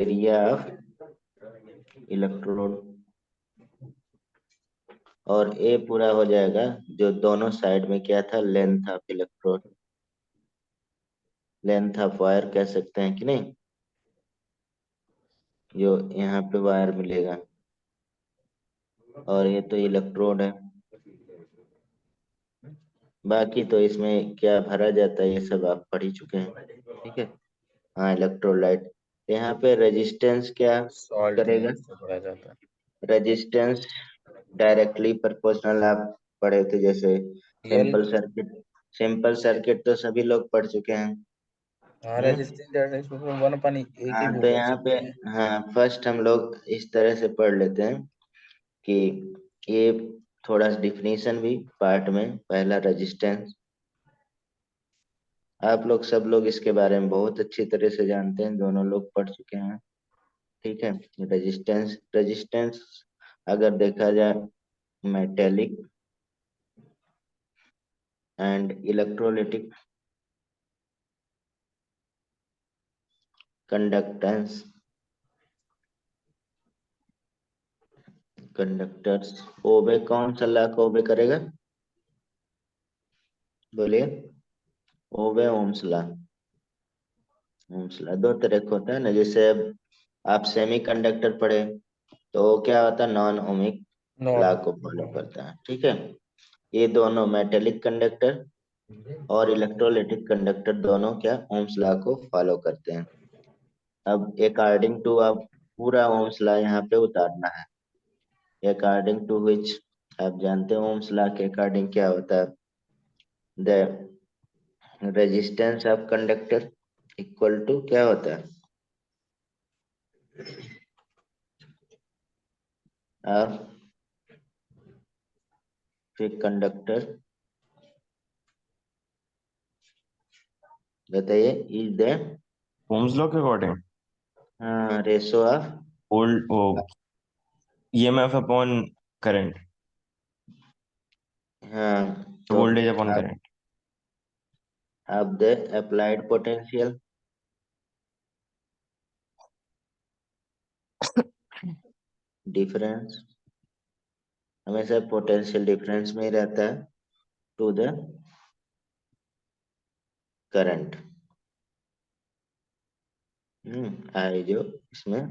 Area of electrode, और ए पूरा हो जाएगा जो दोनों साइड में क्या था, length of electrode, length of wire कह सकते हैं कि नहीं, जो यहाँ पे वायर मिलेगा, और ये तो इलेक्ट्रोड है। बाकी तो इसमें क्या भरा जाता है ये सब आप पढ़ ही चुके हैं, ठीक है। हाँ, इलेक्ट्रोलाइट। यहाँ पे रेजिस्टेंस क्या सॉल्ट में करेगा, इससे पढ़ा जाता है। रेजिस्टेंस डायरेक्टली प्रोपोर्शनल आप पढ़े थे, जैसे real. Simple circuit, simple circuit तो सभी लोग पढ़ चुके हैं। हाँ, हम्म। रेजिस्टेंस डायरेक्ट वन अपन एक ही हाँ तो बोल यहाँ पे, सकते हैं। हाँ फर्स्ट हम लोग इस तरह से पढ़ लेते हैं कि ये थोड़ा डिफिनीशन भी पार्ट में, पहला रेजिस्टेंस, आप लोग सब लोग इसके बारे में बहुत अच्छी तरह से जानते हैं, दोनों लोग पढ़ चुके हैं, ठीक है। रेजिस्टेंस, रेजिस्टेंस अगर देखा जाए, metallic and electrolytic conductance, conductors, obey कौन सा लॉ को ओबे करेगा, बोलिए। ओबे ओम्स लॉ, ओम्स लॉ दो तरह का होता है ना, जैसे अब आप सेमी कंडक्टर पढ़े तो वो क्या होता है, नॉन ओमिक लॉ नॉन। को फॉलो करता है, ठीक है। ये दोनों मेटेलिक कंडक्टर और इलेक्ट्रोलिटिक कंडक्टर दोनों क्या, ओम्स लॉ को फॉलो करते हैं। अब अकॉर्डिंग टू आप पूरा ओम्स लॉ यहाँ पे उतारना है, अकॉर्डिंग टू विच, आप जानते हैं ओम्स लॉ के अकॉर्डिंग क्या होता है, the resistance of conductor equal to क्या होता है, ऑफ फिर कंडक्टर, बताइए, इज द ओम्स लॉ के according ratio of, old O EMF upon current, हाँ तो वोल्टेज अपॉन आप current. Of the applied potential difference, हमेशा पोटेंशियल डिफरेंस में ही रहता है, टू द करंट, आई जो इसमें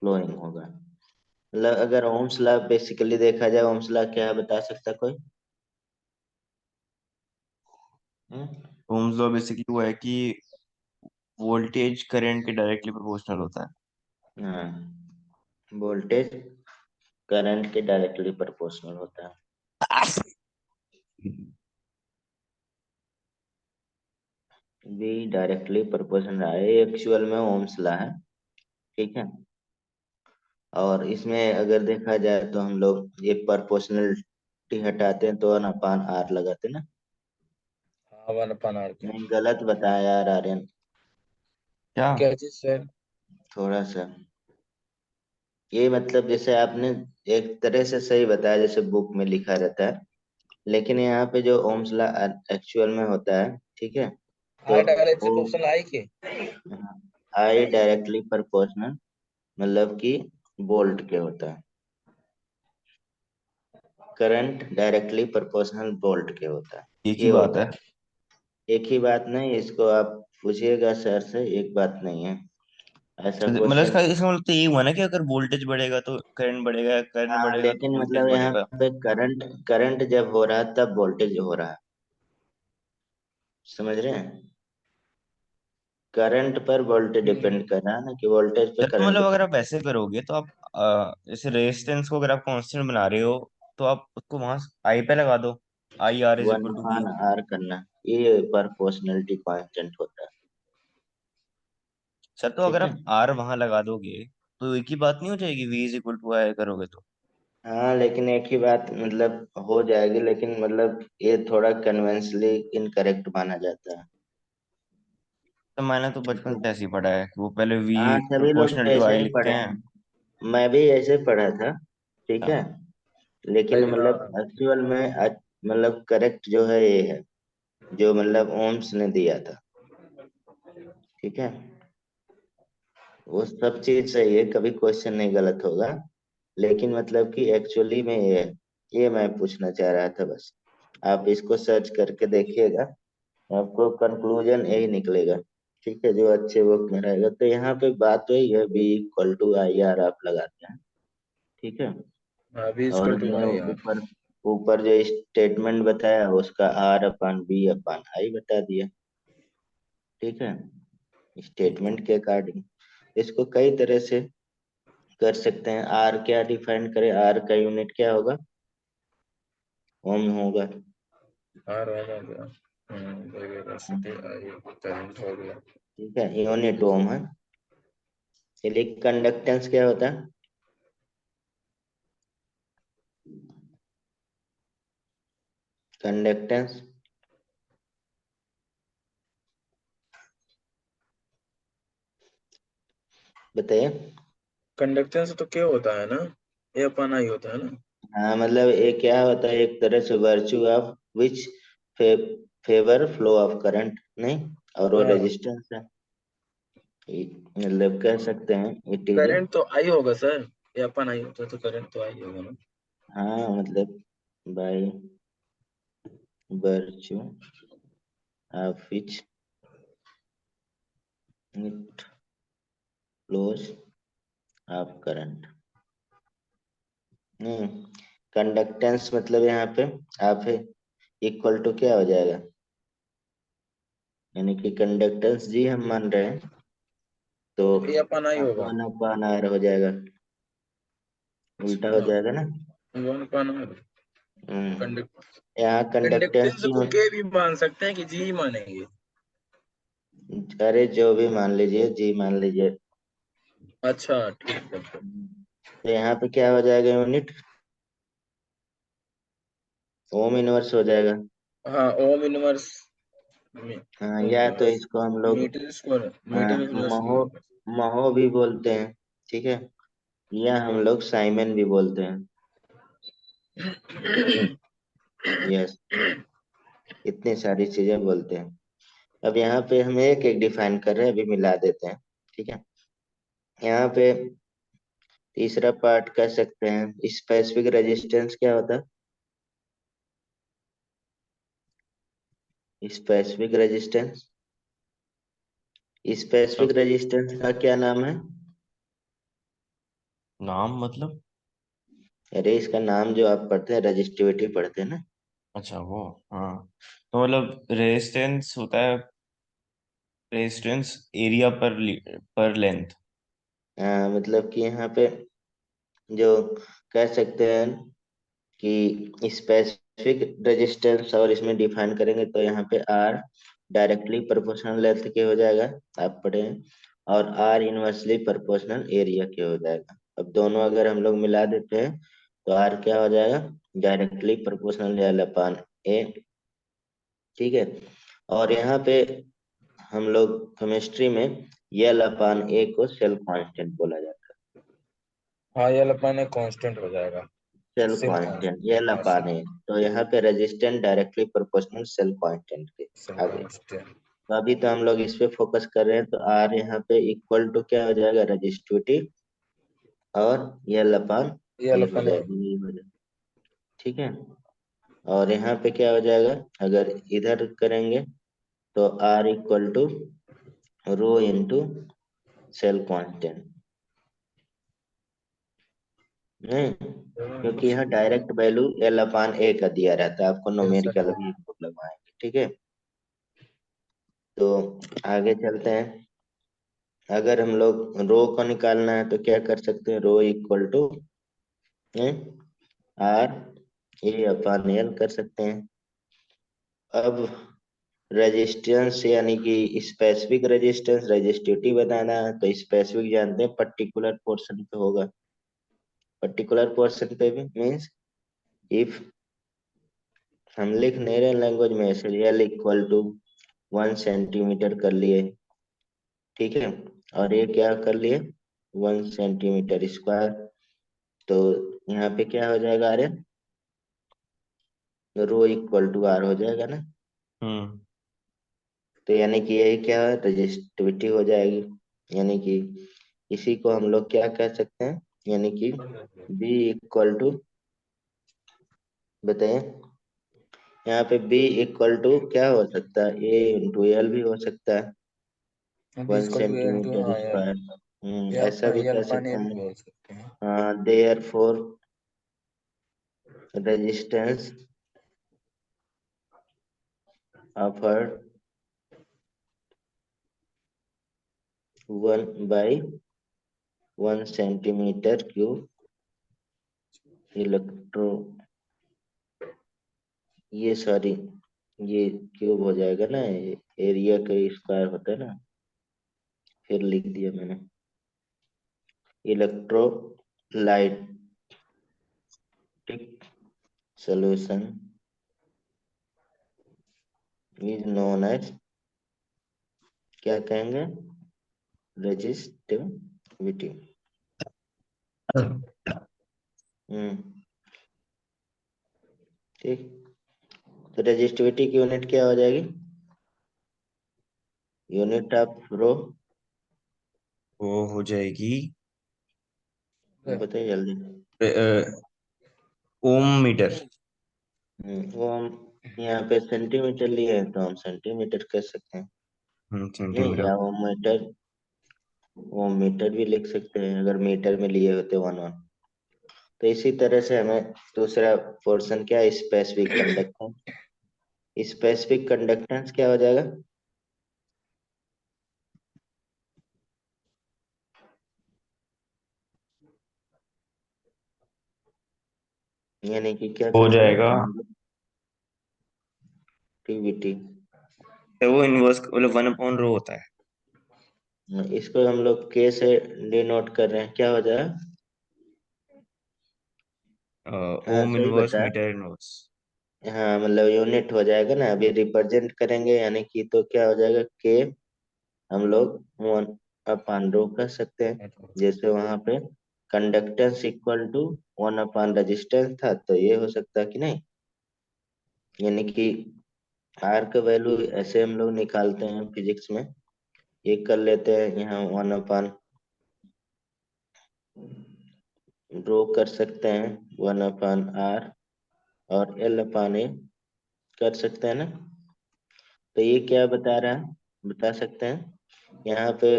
फ्लोइंग होगा। मतलब अगर ओम्स लॉ बेसिकली देखा जाए, ओम्स लॉ क्या है बता सकता है कोई? हम्म। ओम्स लॉ बेसिकली वो है कि वोल्टेज करंट के डायरेक्टली प्रोपोर्शनल होता है। हाँ, वोल्टेज करंट के डायरेक्टली प्रोपोर्शनल होता है, भी डायरेक्टली प्रोपोर्शनल है, एक्चुअल में ओम्स लॉ है, ठीक है। और इसमें अगर देखा जाए तो हम लोग ये प्रोपोर्शनलिटी हटाते हैं तो 1/r लगाते हैं ना, हाँ, वन अपन आर के। नहीं गलत बताया यार आर्यन, क्या? क्या चीज सर? थोड़ा सा, ये मतलब जैसे आपने एक तरह से सही बताया जैसे बुक में लिखा रहता है, लेकिन यहाँ पे जो ओम्स लॉ एक्चुअल में होता है, ठीक है, तो आई डायरेक्ट से वो क्वेश्चन आई के। आई डायरेक्टली प्रोपोर्शनल, मतलब कि वोल्ट के होता है, करंट डायरेक्टली प्रोपोर्शनल वोल्ट के होता है, एक ही ये बात होता है। है। एक ही बात नहीं, इसको आप पूछिएगा सर से, एक बात नहीं है, ऐसा मतलब क्वेश्चन। इसका मतलब तो ये हुआ ना कि अगर वोल्टेज बढ़ेगा तो करंट बढ़ेगा, करंट हाँ बढ़ेगा तो लेकिन वोल्टेज मतलब यहाँ बढ़ेगा। पे करंट, करंट जब हो रहा है तब वोल्टेज हो रहा है, समझ रहे हैं, करंट पर वोल्टेज डिपेंड कर रहा है ना, कि वोल्टेज पे सर तो करंट मतलब अगर डिपेंड। आप ऐसे करोगे तो आप जैसे रेजिस्टेंस को अगर आप कांस्टेंट बना रहे हो तो आप उसको वहां आई पे लगा दो, I R is one equal to V. Upon R करना, ये प्रोपोर्शनलिटी कांस्टेंट होता है, सर तो अगर ठीक है। आप आर वहां लगा दोगे तो एक ही बात नहीं हो जाएगी, वी इज इक्वल टू आई करोगे तो? हाँ लेकिन एक ही बात मतलब हो जाएगी, लेकिन मतलब ये थोड़ा कन्वेंशनली इनकरेक्ट माना जाता है, तो मैंने तो ठीक बचपन है। से ऐसे ही पढ़ा है कि वो पहले वी हाँ सभी लोग प्रोपोर्शनल टू ऐसे आई ही लिखते पढ़े हैं। हैं, मैं भी ऐसे पढ़ा था, ठीक है। हाँ। लेकिन मतलब एक्चुअल में मतलब करेक्ट जो है ये है, जो मतलब ओम्स ने दिया था, ठीक है। वो सब चीज सही है, कभी क्वेश्चन नहीं गलत होगा, लेकिन मतलब कि एक्चुअली में ये है, ये मैं पूछना चाह रहा था बस। आप इसको सर्च करके देखिएगा, आपको कंक्लूजन यही निकलेगा। ठीक है, जो अच्छे बुक में रहेगा। तो यहाँ पे बात वही है, B equal to I R आप लगाते हैं। ठीक है, अभी और इसको टू हमने आई यार। ऊपर ऊपर जो स्टेटमेंट बताया उसका आर अपान बी अपान आई बता दिया। ठीक है, स्टेटमेंट के अकॉर्डिंग इसको कई तरह से कर सकते हैं। आर क्या डिफाइन करें, आर का यूनिट क्या होगा, ओम होगा। आर ओम हो गया। वेलोसिटी आई करंट हो गया। ठीक है, यूनिट ओम है। चलिए, कंडक्टेंस क्या होता है, कंडक्टेंस बताइए। कंडक्टेंस तो क्या होता है ना, ए अपन आई होता है ना। हाँ, मतलब ये क्या होता है, एक तरह से virtue of which favour flow of current, नहीं, और वो हाँ, रेजिस्टेंस है। मतलब कह सकते हैं इट इज, करंट तो आई होगा सर, ए अपन आई होता है तो करंट तो आई होगा ना। हाँ मतलब by virtue of which it flows of current. नहीं, कंडक्टेंस मतलब यहाँ पे आप है इक्वल टू क्या हो जाएगा, यानी कि कंडक्टेंस जी हम मान रहे हैं, तो ए अपन आई होगा। अपन अपान आर हो जाएगा, उल्टा हो अच्छा, जाएगा ना। One upon R. Hmm, conduct यहाँ कंडक्टेंस कंडक्टेंस की को के भी मान सकते हैं कि जी ही मानेंगे। अरे जो भी मान लीजिए, जी मान लीजिए। अच्छा ठीक है फिर। तो यहाँ पे क्या हो जाएगा, यूनिट ओम इनवर्स हो जाएगा। हाँ, ओम इनवर्स हाँ, या तो इसको हम लोग मीटर स्क्वायर, हाँ, मीटर प्लस महो महो भी बोलते हैं। ठीक है, या हम लोग साइमन भी बोलते हैं। यस, इतनी सारी चीजें बोलते हैं। अब यहाँ पे हम एक एक डिफाइन कर रहे हैं, अभी मिला देते हैं। ठीक है, यहाँ पे तीसरा पार्ट कह सकते हैं, स्पेसिफिक रेजिस्टेंस क्या होता है, स्पेसिफिक रेजिस्टेंस, स्पेसिफिक रेजिस्टेंस का क्या नाम है, नाम मतलब? अरे इसका नाम जो आप पढ़ते हैं, रजिस्टिविटी पढ़ते हैं ना। अच्छा वो, हाँ। तो मतलब रेजिस्टेंस होता है, रेजिस्टेंस एरिया पर लेंथ। मतलब कि यहाँ पे जो कह सकते हैं कि स्पेसिफिक रेजिस्टेंस, और इसमें डिफाइन करेंगे तो यहाँ पे आर डायरेक्टली प्रोपोर्शनल लेंथ के हो जाएगा, आप पढ़े हैं, और आर इनवर्सली प्रोपोर्शनल एरिया के हो जाएगा। अब दोनों अगर हम लोग मिला देते हैं तो आर क्या हो जाएगा, डायरेक्टली प्रोपोर्शनल एल अपान ए। ठीक है, और यहाँ पे हम लोग केमिस्ट्री में एल अपान ए को सेल कांस्टेंट बोला जाता हाँ, ये लपाने कांस्टेंट हो जाएगा। है, cell cell constant constant, L हाँ अपान सेल, ए। तो यहाँ पे resistance directly proportional cell constant के सेल आगे। कांस्टेंट। तो अभी तो हम लोग इस पे फोकस कर रहे हैं, तो आर यहाँ पे इक्वल टू क्या हो जाएगा, रजिस्टिविटी, और एल अपान ये ए हो लपाने जाएगा, ये हो जाएगा। ठीक है, और यहाँ पे क्या हो जाएगा, अगर इधर करेंगे तो R equal to rho into cell constant, नहीं, क्योंकि यहाँ direct value L upon A का दिया रहता है, आपको न्यूमेरिकल भी लगवाएंगे। ठीक है, तो आगे चलते हैं। अगर हम लोग रो को निकालना है तो क्या कर सकते हैं, rho equal to R A upon L कर सकते हैं। अब रेजिस्टेंस यानी कि स्पेसिफिक रेजिस्टेंस रेजिस्टिविटी बताना है, तो स्पेसिफिक जानते हैं पर्टिकुलर पोर्शन पे होगा, पर्टिकुलर पोर्शन पे भी मीन्स इफ हम लिख नहीं रहे लैंग्वेज में, ऐसे एल इक्वल टू 1 सेंटीमीटर कर लिए। ठीक है, और ये क्या कर लिए, 1 सेंटीमीटर स्क्वायर। तो यहाँ पे क्या हो जाएगा, R rho equal to R हो जाएगा ना। हम्म। तो यानी कि यही क्या है, रजिस्टिविटी हो जाएगी, यानी कि इसी को हम लोग क्या कह सकते हैं, यानी कि B इक्वल टू, बताइए यहाँ पे B इक्वल टू क्या हो सकता है, A इंटू एल भी हो सकता है, B 1 equal to L two, centimetre हाँ यार, स्क्वायर, या ऐसा भी या कह अल्फा ने सकते भी हैं। बोल सकते हैं। Therefore resistance offered 1/1 centimetre cube electro, ये सॉरी, ये क्यूब हो जाएगा ना, एरिया का स्क्वायर होता है ना, फिर लिख दिया मैंने। Electrolytic solution is known as, क्या कहेंगे, रेजिस्टिविटी। हम्म, ठीक। तो रेजिस्टिविटी की यूनिट क्या हो जाएगी, यूनिट ऑफ रो, वो हो जाएगी बताइए जल्दी। ओम मीटर। वो हम यहाँ पे सेंटीमीटर लिए हैं तो हम सेंटीमीटर कह सकते हैं, नहीं, सेंटीमीटर। या वो मीटर भी लिख सकते हैं अगर मीटर में लिए होते 1/1। तो इसी तरह से हमें दूसरा पोर्शन क्या, स्पेसिफिक कंडक्टेंस, स्पेसिफिक कंडक्टेंस क्या हो जाएगा, यानी कि क्या हो कहेंगे जाएगा, टीवीटी। तो वो इनवर्स मतलब 1/रो होता है। इसको हम लोग के से डिनोट कर रहे हैं, क्या हो जाएगा, हाँ ओम सही इनवर्स बता, मीटर इनवर्स। हाँ मतलब यूनिट हो जाएगा ना, अभी रिप्रेजेंट करेंगे यानी कि, तो क्या हो जाएगा के, हम लोग 1/रो कर सकते हैं, जैसे वहां पे कंडक्टेंस इक्वल टू 1/रेजिस्टेंस था, तो ये हो सकता है कि नहीं, यानी कि आर का वैल्यू ऐसे हम लोग निकालते हैं फिजिक्स में, ये कर लेते हैं यहाँ 1/रो कर सकते हैं, 1/r, और L/A कर सकते हैं ना। तो ये क्या बता रहा है, बता सकते हैं, यहाँ पे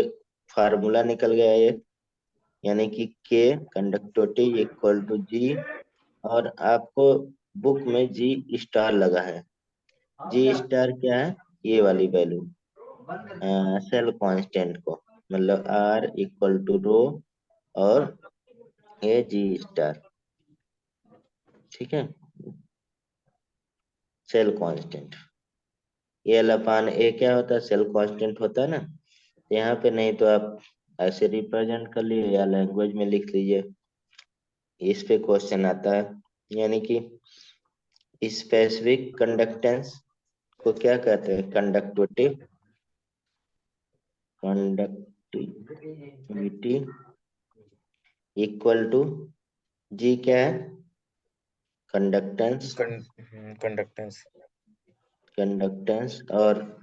फार्मूला निकल गया ये, यानी कि के कंडक्टिविटी इक्वल टू जी, और आपको बुक में जी स्टार लगा है, जी स्टार क्या है, ये वाली वैल्यू, सेल कांस्टेंट को, मतलब आर इक्वल टू रो और ए जी स्टार, ठीक है, सेल कांस्टेंट, L/A क्या होता है, सेल कांस्टेंट होता है ना, यहाँ पे नहीं तो आप ऐसे रिप्रेजेंट कर लीजिए या लैंग्वेज में लिख लीजिए, इस पे क्वेश्चन आता है, यानी कि स्पेसिफिक कंडक्टेंस को क्या कहते हैं, कंडक्टिविटी इक्वल टू जी क्या है, कंडक्टेंस, कंडक्टेंस, कंडक्टेंस, और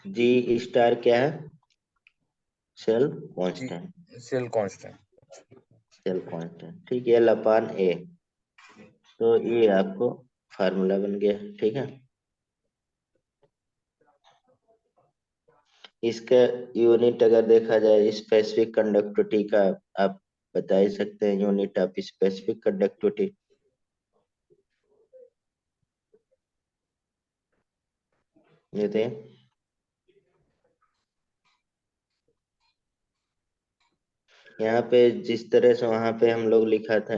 जी स्टार क्या है, cell G, constant, cell constant. Cell constant, ठीक है, L/A, तो ये आपको फार्मूला बन गया, ठीक है। इसका यूनिट अगर देखा जाए स्पेसिफिक कंडक्टिविटी का, आप बता ही सकते हैं यूनिट ऑफ स्पेसिफिक कंडक्टिविटी, देते हैं, यहाँ पे जिस तरह से वहां पे हम लोग लिखा था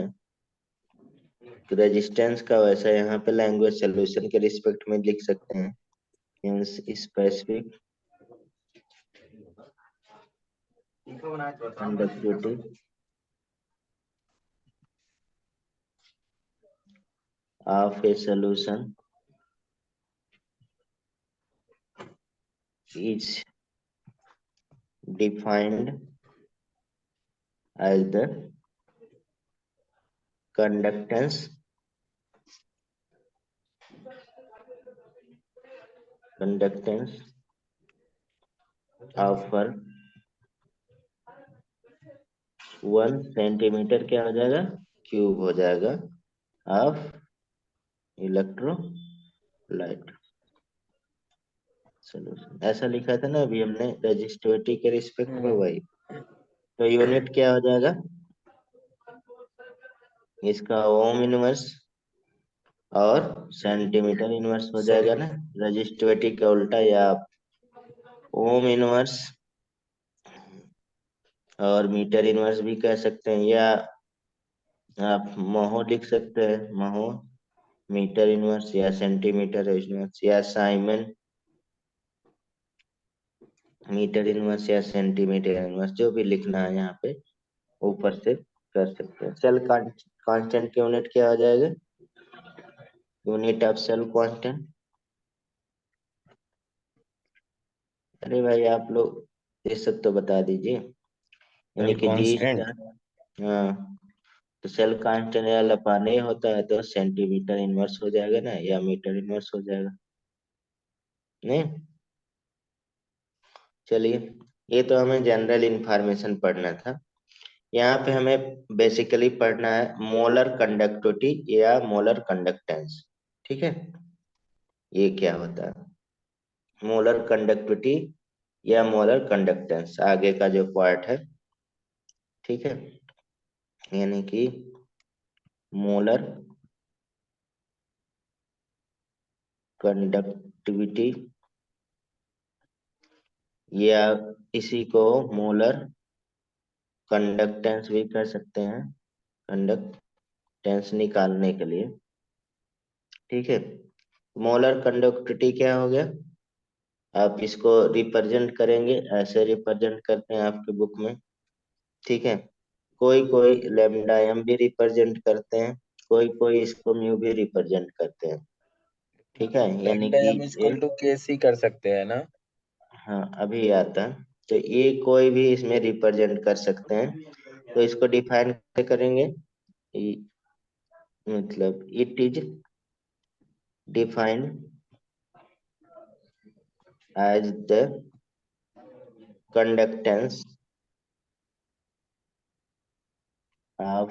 रेजिस्टेंस का, वैसा यहाँ पे लैंग्वेज सॉल्यूशन के रिस्पेक्ट में लिख सकते हैं, specific conductivity of A solution is defined as the conductance conductance offer 1 centimetre क्या हो जाएगा, क्यूब हो जाएगा ऑफ इलेक्ट्रोलाइट सोल्यूशन। ऐसा लिखा था ना अभी हमने रेजिस्टिविटी के रिस्पेक्ट में, वही। तो यूनिट क्या हो जाएगा इसका, ओम इनवर्स और सेंटीमीटर इनवर्स हो जाएगा ना, रेजिस्टिविटी का उल्टा, या आप ओम इनवर्स और मीटर इनवर्स भी कह सकते हैं, या आप महो लिख सकते हैं, महो मीटर इनवर्स या सेंटीमीटर इनवर्स, या साइमन मीटर इनवर्स या सेंटीमीटर इनवर्स, जो भी लिखना है यहाँ पे ऊपर से कर सकते हैं। सेल कांस्टेंट की यूनिट क्या हो जाएगा, यूनिट ऑफ सेल कांस्टेंट। अरे भाई आप लोग ये सब तो बता दीजिए, यानी सेल कि जी कांस्टेंट। स्टार। हाँ, तो सेल कांस्टेंट या लपाने होता है तो सेंटीमीटर इनवर्स हो जाएगा ना, या मीटर इनवर्स हो जाएगा, नहीं। चलिए, ये तो हमें जनरल इंफॉर्मेशन पढ़ना था। यहाँ पे हमें बेसिकली पढ़ना है मोलर कंडक्टिविटी या मोलर कंडक्टेंस। ठीक है, ये क्या होता है मोलर कंडक्टिविटी या मोलर कंडक्टेंस, आगे का जो पार्ट है। ठीक है, यानी कि मोलर कंडक्टिविटी, या इसी को मोलर कंडक्टेंस भी कर सकते हैं, कंडक्टेंस निकालने के लिए। ठीक है, मोलर कंडक्टिविटी क्या हो गया, आप इसको रिप्रेजेंट करेंगे, ऐसे रिप्रेजेंट करते हैं आपके बुक में। ठीक है, कोई कोई लेमडा एम भी रिप्रेजेंट करते हैं, कोई कोई इसको म्यू भी रिप्रेजेंट करते हैं। ठीक है, यानी लैम्डा कि एम इक्वल टू के सी कर सकते हैं ना। हाँ अभी आता है, तो ये कोई भी इसमें रिप्रेजेंट कर सकते हैं। तो इसको डिफाइन कैसे करेंगे, इ- मतलब it is defined as the conductance of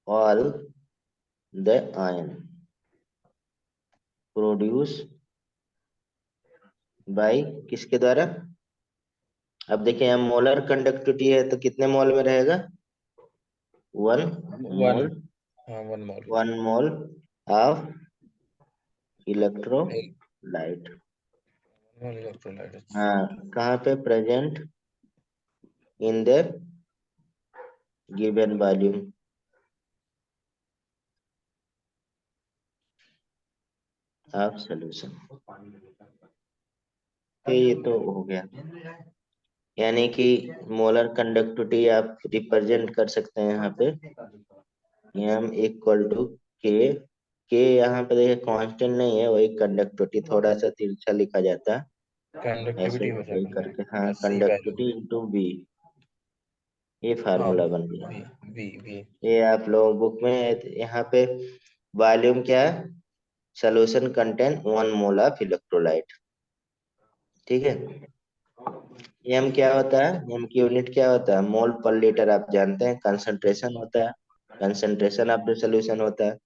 all the ion produce by, किसके द्वारा, अब देखिए यहाँ मोलर कंडक्टिविटी है तो कितने मोल में रहेगा, 1 मोल, वन, हाँ 1 मोल। 1 mole of electrolyte. 1 mole electrolyte. हाँ, कहाँ पे present in the given volume. Of solution. ये तो हो गया, यानी कि मोलर कंडक्टिविटी आप रिप्रेजेंट कर सकते हैं यहाँ पे, एम इक्वल टू के। के यहाँ पे देखिए कांस्टेंट नहीं है, वही कंडक्टिविटी थोड़ा सा तिरछा लिखा जाता है, ऐसे कंडक्टिविटी हो वही जाएगा करके, हाँ, और C value. Conductivity into B, ये हाँ फार्मूला बन गया। V, V V. ये आप लोग बुक में यहाँ पे वॉल्यूम क्या है, solution contain 1 mole of electrolyte. ठीक है, एम क्या होता है, एम की यूनिट क्या होता है, मोल पर लीटर, आप जानते हैं, कंसंट्रेशन होता है, कंसंट्रेशन ऑफ द सोल्यूशन होता है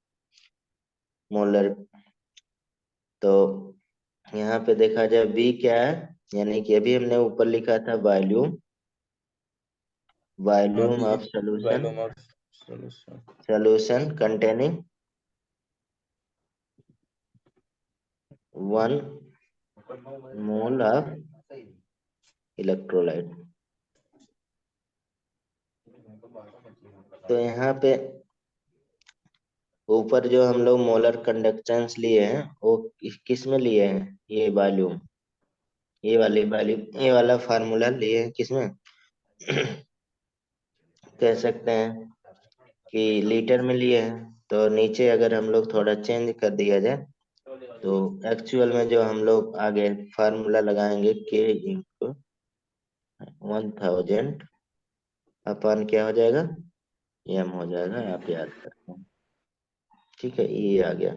मोलर। तो यहाँ पे देखा जाए बी क्या है, यानी कि अभी हमने ऊपर लिखा था वॉल्यूम, हाँ volume we of solution, volume of solution. Solution containing 1 mole of electrolyte. तो यहाँ पे ऊपर जो हम लोग मोलर कंडक्टेंस लिए हैं वो किस में लिए हैं, ये वॉल्यूम, ये वाली वॉल्यूम, ये वाला फार्मूला लिए हैं किसमें कह सकते हैं कि लीटर में लिए हैं। तो नीचे अगर हम लोग थोड़ा चेंज कर दिया जाए तो एक्चुअल में जो हम लोग आगे फार्मूला लगाएंगे, के इंटू 1000 अपन क्या हो जाएगा, एम हो जाएगा, आप याद करते हैं। ठीक है, ये आ गया।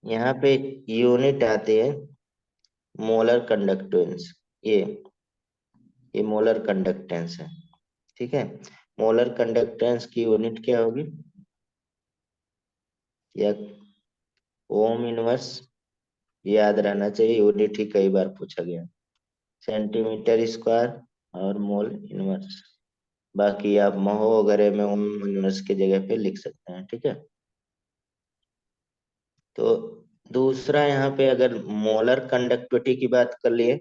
यहाँ पे यूनिट आती है मोलर कंडक्टेंस, ये मोलर कंडक्टेंस है। ठीक है। मोलर कंडक्टेंस की यूनिट क्या होगी, या ओम इनवर्स, याद रहना चाहिए, यूनिट ही कई बार पूछा गया, सेंटीमीटर स्क्वायर और मोल इनवर्स। बाकी आप महो वगैरह में ओम इनवर्स की जगह पे लिख सकते हैं, ठीक है। तो दूसरा यहाँ पे अगर मोलर कंडक्टिविटी की बात कर लिए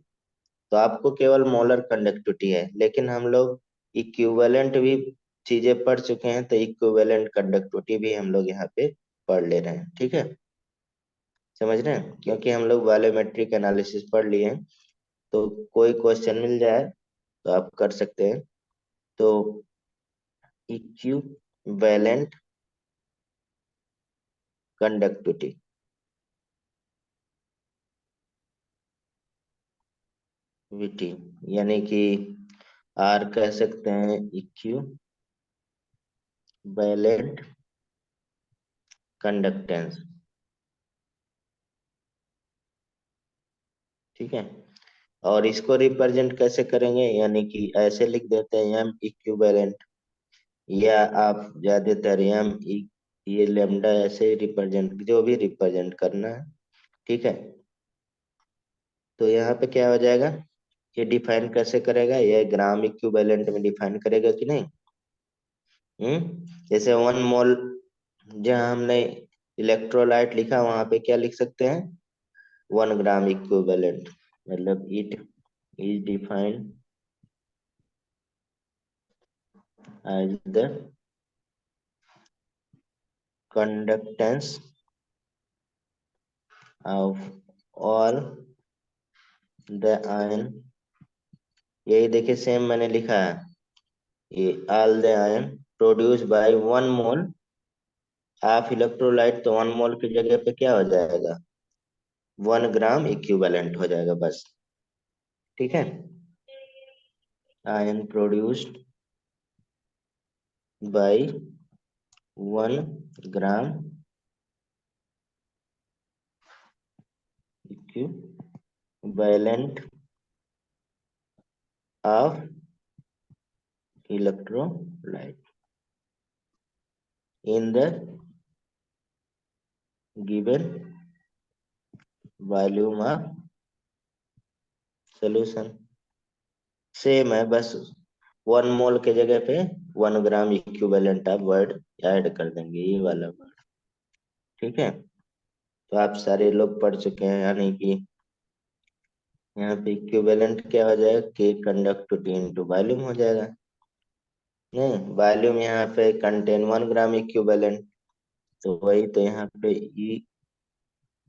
तो आपको केवल मोलर कंडक्टिविटी है, लेकिन हम लोग इक्विवेलेंट भी चीजें पढ़ चुके हैं, तो इक्विवेलेंट कंडक्टिविटी भी हम लोग यहाँ पे पढ़ ले रहे हैं, ठीक है। समझ रहे हैं, क्योंकि हम लोग वॉल्यूमेट्रिक एनालिसिस पढ़ लिए हैं, तो कोई क्वेश्चन मिल जाए तो आप कर सकते हैं। तो इक्विवेलेंट कंडक्टिविटी, विटी, यानी कि आर कह सकते हैं इक्विवेलेंट कंडक्टेंस, ठीक है। और इसको रिप्रेजेंट कैसे करेंगे, यानी कि ऐसे लिख देते हैं एम इक्विवेलेंट, या आप ज्यादातर एम ये लेमडा ऐसे रिप्रेजेंट, जो भी रिप्रेजेंट करना है, ठीक है। तो यहाँ पे क्या हो जाएगा, ये डिफाइन कैसे करेगा, ये ग्राम इक्विवेलेंट में डिफाइन करेगा कि नहीं। जैसे 1 मोल, जहाँ हमने इलेक्ट्रोलाइट लिखा वहां पे क्या लिख सकते हैं, 1 ग्राम इक्विवेलेंट, मतलब it is defined as the conductance of all the ion, यही देखिए सेम मैंने लिखा है, ये all the ion produced by 1 mole of electrolyte, तो 1 मोल की जगह पे क्या हो जाएगा, 1 ग्राम इक्विवेलेंट हो जाएगा बस, ठीक है। Ion produced by 1 gram equivalent of electrolyte in the given volume of solution। Same है, बस 1 मोल के जगह पे 1 ग्राम इक्विवेलेंट आप वर्ड ऐड कर देंगे, ये वाला वर्ड, ठीक है। तो आप सारे लोग पढ़ चुके हैं, यानी कि यहाँ पे इक्विवेलेंट क्या हो जाएगा, के कंडक्टिविटी इनटू वॉल्यूम हो जाएगा, नहीं वॉल्यूम यहाँ पे कंटेन 1 ग्राम इक्विवेलेंट, तो वही तो यहाँ पे ई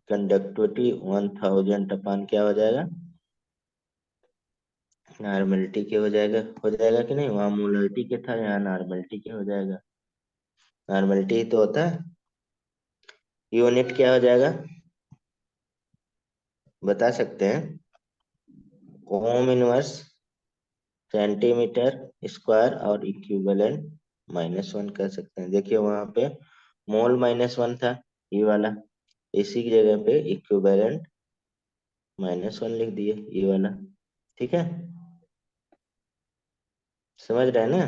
कंडक्टिविटी 1000 अपान क्या हो जाएगा, नॉर्मलिटी के हो जाएगा कि नहीं, वहां मोलरिटी के था, यहाँ नॉर्मलिटी के हो जाएगा, नॉर्मलिटी ही तो होता है। यूनिट क्या हो जाएगा, बता सकते हैं, ओम इनवर्स, सेंटीमीटर स्क्वायर और इक्विवेलेंट -1 कह सकते हैं। देखिए वहां पे मोल -1 था, ये वाला, इसी की जगह पे इक्विवेलेंट -1 लिख दिए, ये वाला, ठीक है। समझ रहे हैं ना।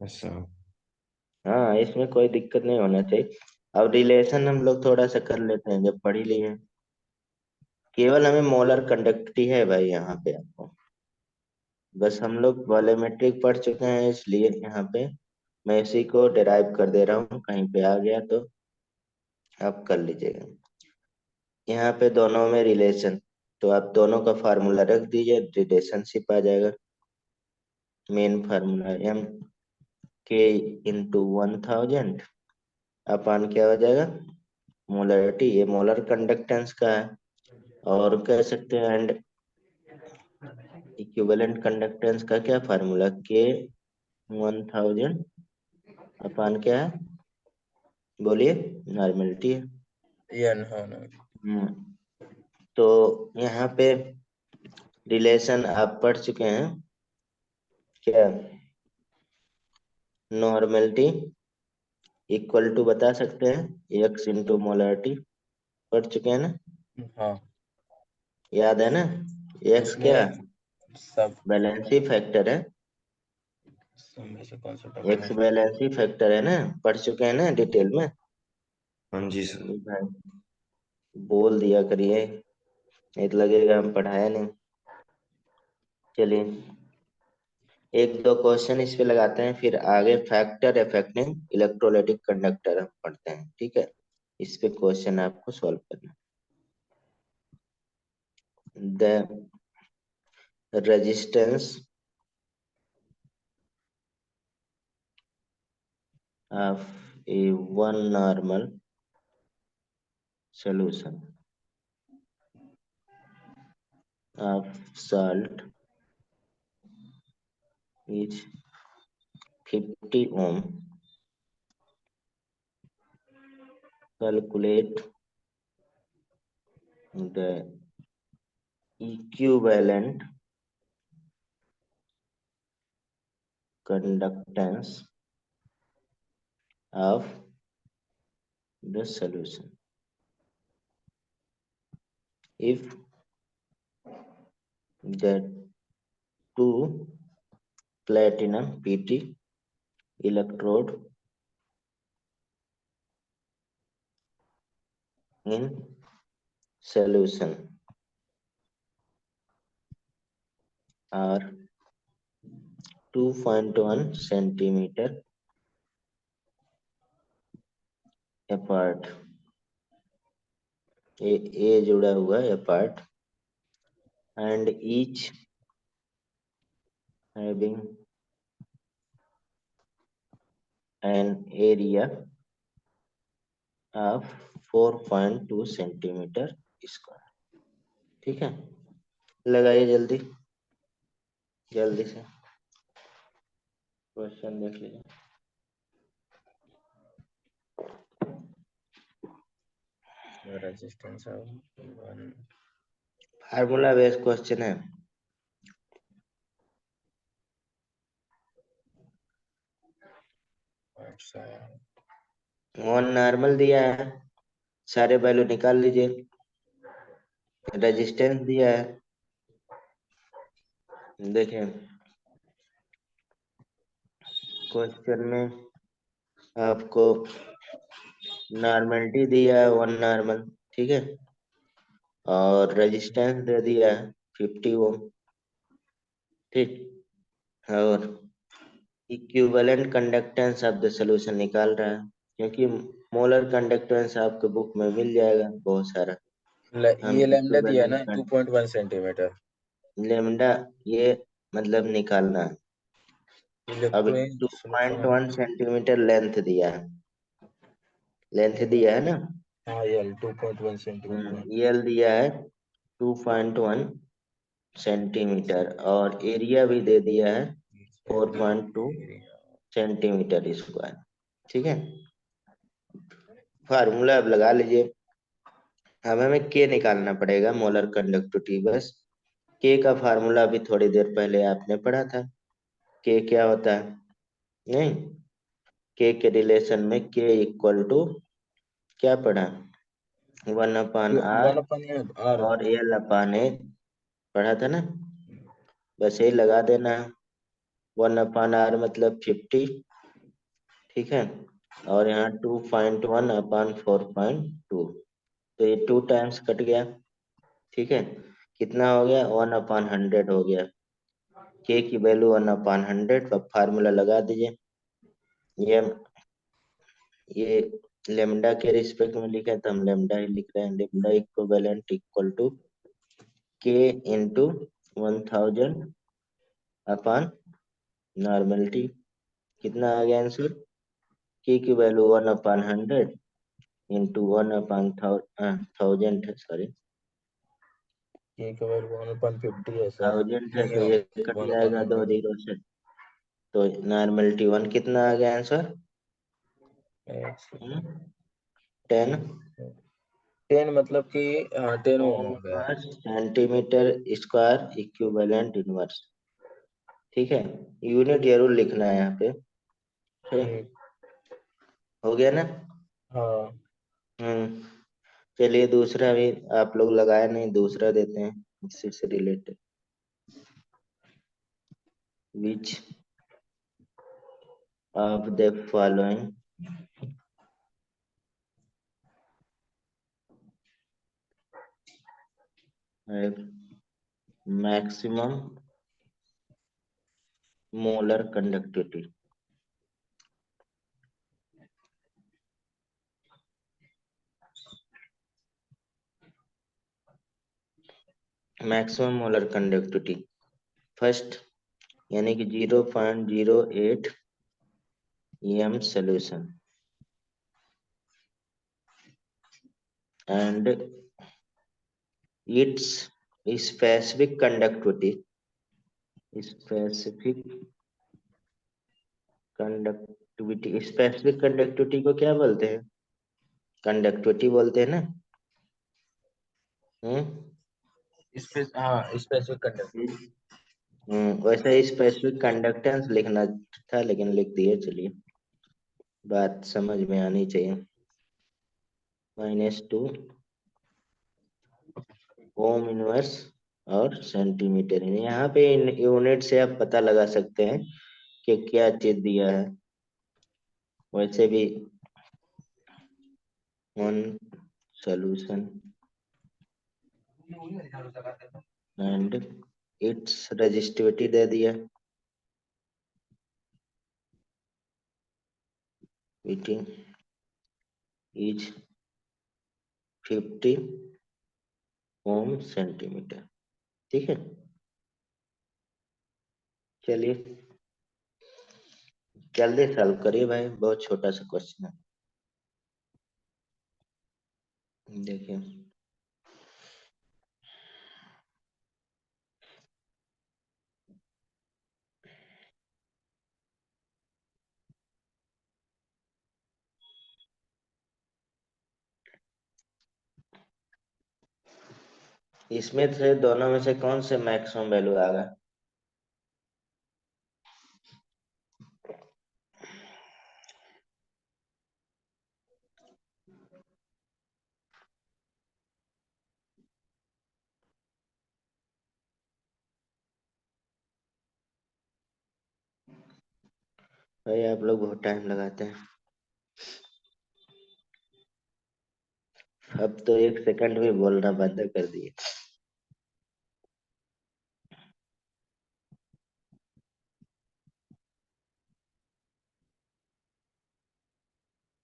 अच्छा। हाँ, इसमें कोई दिक्कत नहीं होना चाहिए। अब रिलेशन हम लोग थोड़ा सा कर लेते हैं, जब पढ़ ही लिए हैं, केवल हमें मोलर कंडक्टिविटी है भाई यहाँ पे आपको, बस हम लोग वॉल्यूमेट्रिक पढ़ चुके हैं, इसलिए यहाँ पे मैं इसी को डिराइव कर दे रहा हूँ, कहीं पे आ गया तो आप कर लीजिएगा। यहाँ पे दोनों में रिलेशन, तो आप दोनों का फार्मूला रख दीजिए, रिलेशनशिप आ जाएगा। मेन फार्मूला एम के इंटू 1000 अपान क्या हो जाएगा, मोलरिटी, ये मोलर कंडक्टेंस का है, और कह सकते हैं एंड इक्विवेलेंट कंडक्टेंस का क्या फार्मूला, के 1000 अपान क्या है, बोलिए, नॉर्मलिटी है। एन, हाँ ना। तो यहाँ पे रिलेशन आप पढ़ चुके हैं क्या, नॉर्मलिटी इक्वल टू बता सकते हैं एक्स इंटू मोलरिटी, पढ़ चुके हैं ना, हाँ, याद है ना। एक्स क्या, उसमें सब बैलेंसी फैक्टर है, इनमें से कौन सा एक्स डॉक्यूमेंट? वैलेंसी फैक्टर है ना, पढ़ चुके हैं ना डिटेल में। हाँ जी सर। भाई बोल दिया करिए, नहीं तो लगेगा हम पढ़ाया नहीं। चलिए एक दो क्वेश्चन इस पे लगाते हैं, फिर आगे फैक्टर अफेक्टिंग इलेक्ट्रोलाइटिक कंडक्टर हम पढ़ते हैं, ठीक है। इस पे क्वेश्चन आपको सॉल्व करना। The resistance of a one normal solution of salt is 50 ohm. Calculate the equivalent conductance of the solution if the two platinum PT electrode in solution are 2.1 centimeter apart. ए जुड़ा हुआ है apart and each having an area of 4.2 centimetre square. ठीक है, लगाइए जल्दी जल्दी से question देख लीजिए। Resistance of one. Formula based question है। अच्छा, वन नॉर्मल दिया है, सारे वैल्यू निकाल लीजिए। रेजिस्टेंस दिया है, देखिए क्वेश्चन में आपको नॉर्मलिटी दिया है वन नॉर्मल, ठीक है, और रेजिस्टेंस दे दिया है 50 ओम, ठीक। और equivalent conductance of the solution निकाल रहा है, क्योंकि मोलर कंडक्टेंस आपके बुक में मिल जाएगा बहुत सारा। हम ये लैम्डा दिया ना इक्विवेलेंट 2.1 सेंटीमीटर। लेमडा ये मतलब निकालना है। अब इलेक्ट्रॉन सोल्यूशन। 2.1 सेंटीमीटर लेंथ दिया है, लेंथ दिया है ना। हाँ एल 2.1 सेंटीमीटर। यल दिया है 2.1 सेंटीमीटर और एरिया भी दे दिया है 4.2 सेंटीमीटर स्क्वायर, ठीक है। फार्मूला अब लगा लीजिए। अब हमें के निकालना पड़ेगा, मोलर कंडक्टिविटी बस। के का फार्मूला भी थोड़ी देर पहले आपने पढ़ा था। के क्या होता है, नहीं, के के रिलेशन में के इक्वल टू क्या पढ़ा, 1/r 1/r। और L/A पढ़ा था ना। बस यही लगा देना है, 1/r मतलब 50, ठीक है, और यहाँ 2.1/4.2, तो ये 2 टाइम्स कट गया, ठीक है। कितना हो गया, 1/100 हो गया। के की वैल्यू 1/100, अब फार्मूला लगा दीजिए। ये ये लेमडा के रिस्पेक्ट में लिखा है तो हम लेमडा ही लिख रहे हैं। लेमडा इक्विवेलेंट इक्वल टू के इंटू 1000 अपॉन नॉर्मलिटी। कितना आ गया आंसर, के की वैल्यू 1/100 इंटू 1/1000 है, सॉरी के का वैल्यू 1/50 है सर। 1000 है, नहीं तो ये कट जाएगा 2 1/100। जीरो से, तो नॉर्मलिटी 1 कितना आ गया आंसर, 10 10 मतलब कि 10 ओम ओम हो गया। पर सेंटीमीटर स्क्वायर इक्विवेलेंट इनवर्स, ठीक है। यूनिट जरूर लिखना है यहाँ पे, ठीक, ठीक। हो गया ना। हाँ हम्म, चलिए दूसरा भी आप लोग लगाए नहीं, दूसरा देते हैं इसी से related. Which of the following have maximum molar conductivity? Maximum molar conductivity first यानी कि 0.08 em solution and its specific conductivity specific conductivity को क्या बोलते हैं? कंडक्टिविटी बोलते हैं ना। Specific conductivity. वैसे स्पेसिफिक कंडक्टेंस लिखना था लेकिन लिख दिए। चलिए, बात समझ में आनी चाहिए। -2 ओम इनवर्स और सेंटीमीटर। यहाँ पे यूनिट से आप पता लगा सकते हैं कि क्या चीज दिया है। वैसे भी one solution and its resistivity दे दिया, इट इज 50 ओम सेंटीमीटर। ठीक है, चलिए जल्दी सॉल्व करिए भाई, बहुत छोटा सा क्वेश्चन है। देखिए इसमें से दोनों में से कौन से मैक्सिमम वैल्यू आएगा? भाई आप लोग बहुत टाइम लगाते हैं। अब तो 1 सेकंड भी बोलना बंद कर दिए।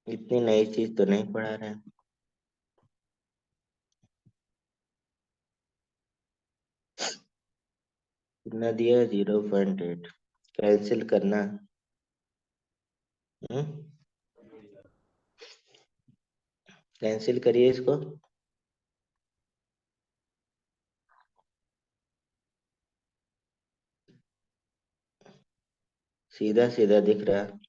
इतनी नई चीज तो नहीं पढ़ा रहे हैं। कितना दिया? 0.8। कैंसिल करना। कैंसिल करिए इसको। सीधा सीधा दिख रहा है।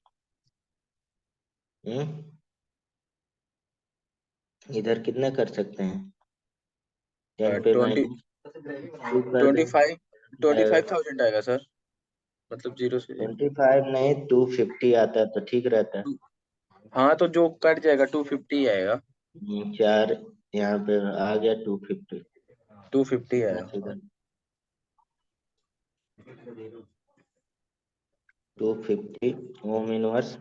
इधर कितना कर सकते हैं? 10 पे 20 -2 कर दें। 25,000 आएगा सर, मतलब 0 से 25 नहीं 250 आता तो ठीक रहता। हाँ, तो जो कट जाएगा 250 आएगा। 4 यहाँ पे आ गया 250। 250 सीधा आएगा। सीधा 250 ओम इनवर्स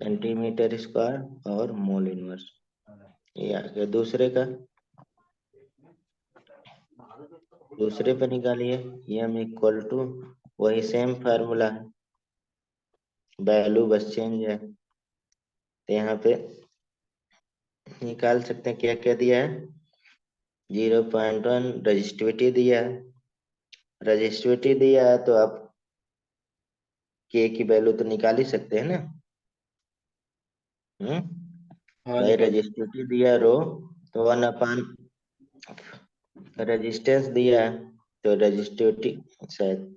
सेंटीमीटर स्क्वायर और मोल इनवर्स। ये आ गया। दूसरे पे निकालिए। m इक्वल टू वही सेम फार्मूला है, वैल्यू बस चेंज है। तो यहाँ पे निकाल सकते हैं क्या क्या दिया है। 0.1 रजिस्टिविटी दिया है। रजिस्टिविटी दिया है तो आप के की वैल्यू तो निकाल ही सकते हैं ना। हाँ, भाई निकाल। रजिस्टिविटी दिया रो, तो 1 रेजिस्टेंस दिया है तो रजिस्टिविटी शायद,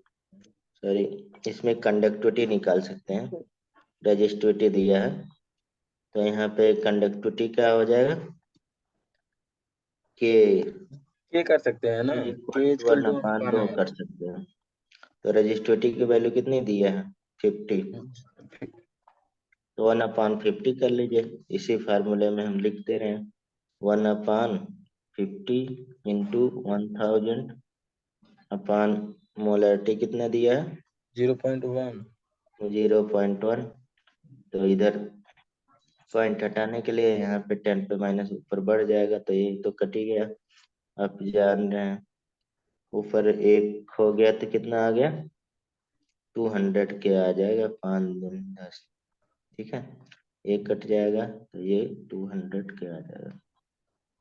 सॉरी, इसमें कंडक्टिविटी निकाल सकते हैं। रजिस्टिविटी दिया है तो यहाँ पे कंडक्टिविटी क्या हो जाएगा कि ये कर सकते हैं ना, के इक्वल टू 1/2 कर सकते हैं। तो रजिस्टिविटी की वैल्यू कितनी दी है? 50। तो 1/50 कर लीजिए। इसी फार्मूले में हम लिखते रहे 1/50 इंटू 1000 अपॉन मोलरिटी कितना दिया है? 0.1। 0.1, तो इधर पॉइंट हटाने के लिए यहाँ पे 10 पे माइनस ऊपर बढ़ जाएगा, तो ये तो कट ही गया। आप जान रहे हैं ऊपर एक हो गया तो कितना आ गया, 200 के आ जाएगा, 5 दूनी 10। ठीक है, एक कट जाएगा तो ये 200 के आ जाएगा।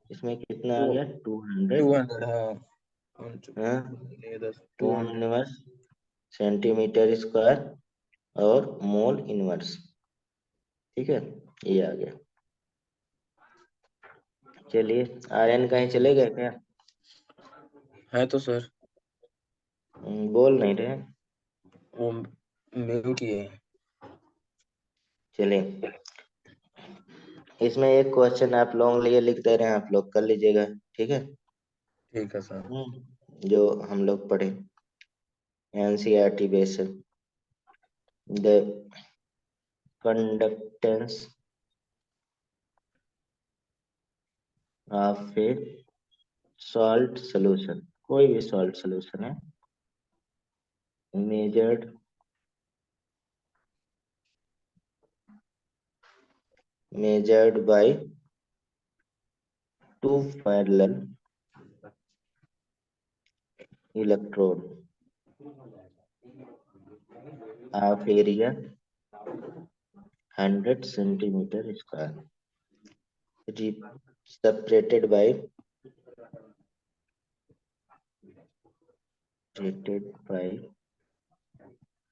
इसमें कितना आ गया, 200। 200, हाँ। हाँ, 200। ओम इनवर्स सेंटीमीटर स्क्वायर और मोल इनवर्स। ठीक है, ये आ गया। चलिए, आर्यन कहीं चले गए क्या? है तो सर, बोल नहीं रहे। वो म्यूट ही है। चलिए, इसमें एक क्वेश्चन आप लोगों के लिए लिख दे रहे हैं, आप लोग कर लीजिएगा। ठीक है। ठीक है सर। जो हम लोग पढ़े NCERT base the conductance of A salt solution, कोई भी सॉल्ट सॉल्यूशन है, measured by two parallel electrode of area 100 centimetre square separated by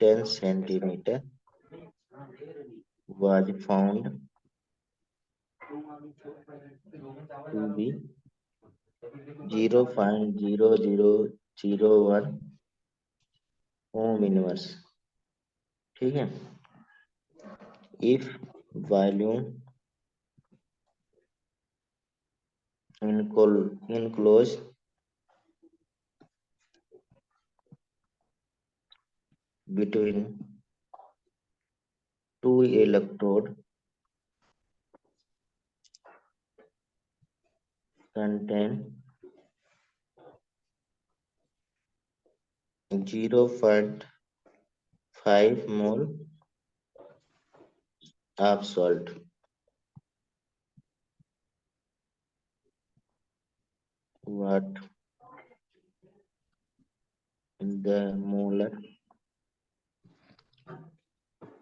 10 centimeter was found to be 0.0001 ohm inverse। ठीक है, if volume enclosed between two electrode contain 0.5 mole of salt, what the molar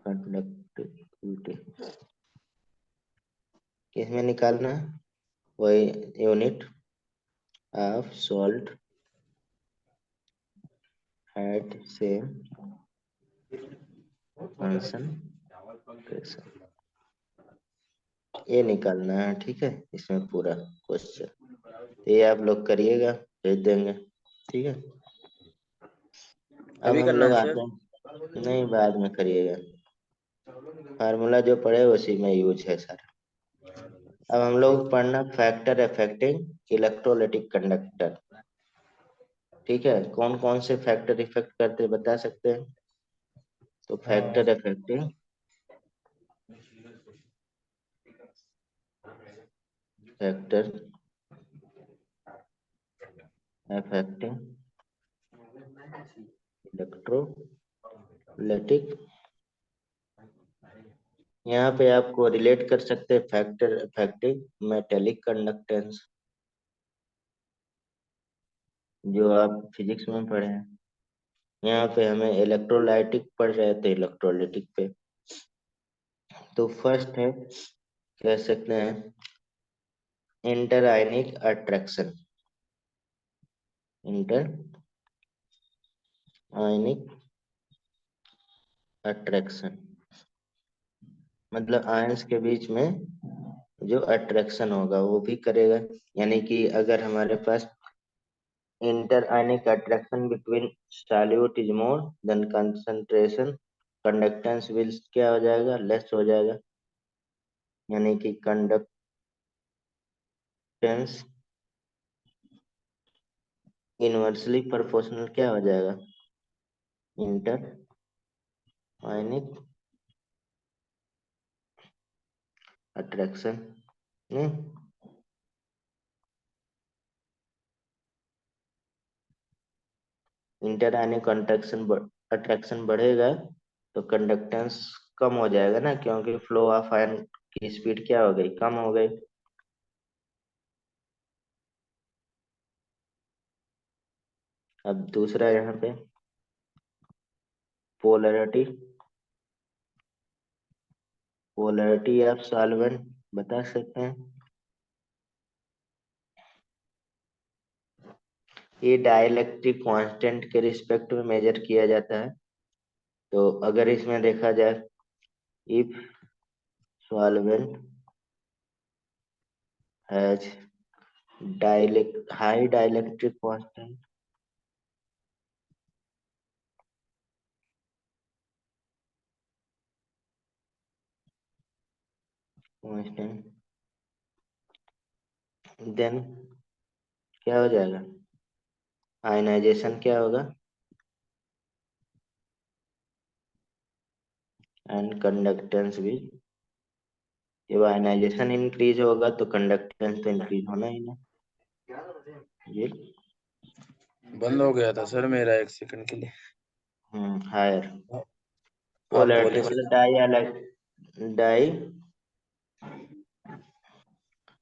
conductivity। किसमें निकालना है, वही unit of salt at same concentration, ये निकालना है। ठीक है, इसमें पूरा क्वेश्चन ये आप लोग करिएगा, भेज देंगे। ठीक है, अब अभी हम करना लोग है आते सर? हैं, नहीं बाद में करिएगा, फार्मूला जो पढ़े उसी में यूज है सारा। अब हम लोग पढ़ना फैक्टर अफेक्टिंग इलेक्ट्रोलाइटिक कंडक्टर। ठीक है, कौन कौन से फैक्टर इफेक्ट करते बता सकते हैं? तो factor affecting factor affecting electrolytic, यहाँ पे आपको रिलेट कर सकते हैं फैक्टर अफेक्टिंग मेटेलिक कंडक्टेंस, जो आप फिजिक्स में पढ़े हैं। यहाँ पे हमें इलेक्ट्रोलाइटिक पढ़ रहे थे, इलेक्ट्रोलाइटिक पे। तो फर्स्ट है, कह सकते हैं inter ionic attraction. Inter ionic attraction मतलब आयंस के बीच में जो अट्रैक्शन होगा वो भी करेगा। यानी कि अगर हमारे पास inter ionic attraction between solute is more than concentration, conductance will क्या हो जाएगा, लेस हो जाएगा। यानी कि कंडक्टेंस इनवर्सली प्रोपोर्शनल क्या हो जाएगा, इंटर आयनिक अट्रैक्शन नहीं, इंटर आयनिक अट्रैक्शन बढ़ेगा तो कंडक्टेंस कम हो जाएगा ना, क्योंकि फ्लो ऑफ आयन की स्पीड क्या हो गई, कम हो गई। अब दूसरा यहाँ पे पोलैरिटी, पोलैरिटी ऑफ सॉल्वेंट बता सकते हैं। ये डाइलेक्ट्रिक कांस्टेंट के रिस्पेक्ट में मेजर किया जाता है। तो अगर इसमें देखा जाए, if solvent has high dielectric constant, then क्या हो जाएगा, आयनाइजेशन क्या होगा, एंड कंडक्टेंस भी। जब आयनाइजेशन इंक्रीज होगा तो कंडक्टेंस तो इंक्रीज होना ही ना। ये बंद हो गया था सर मेरा 1 सेकंड के लिए। हायर आप पोलैरिटी बोले सर। मतलब डाई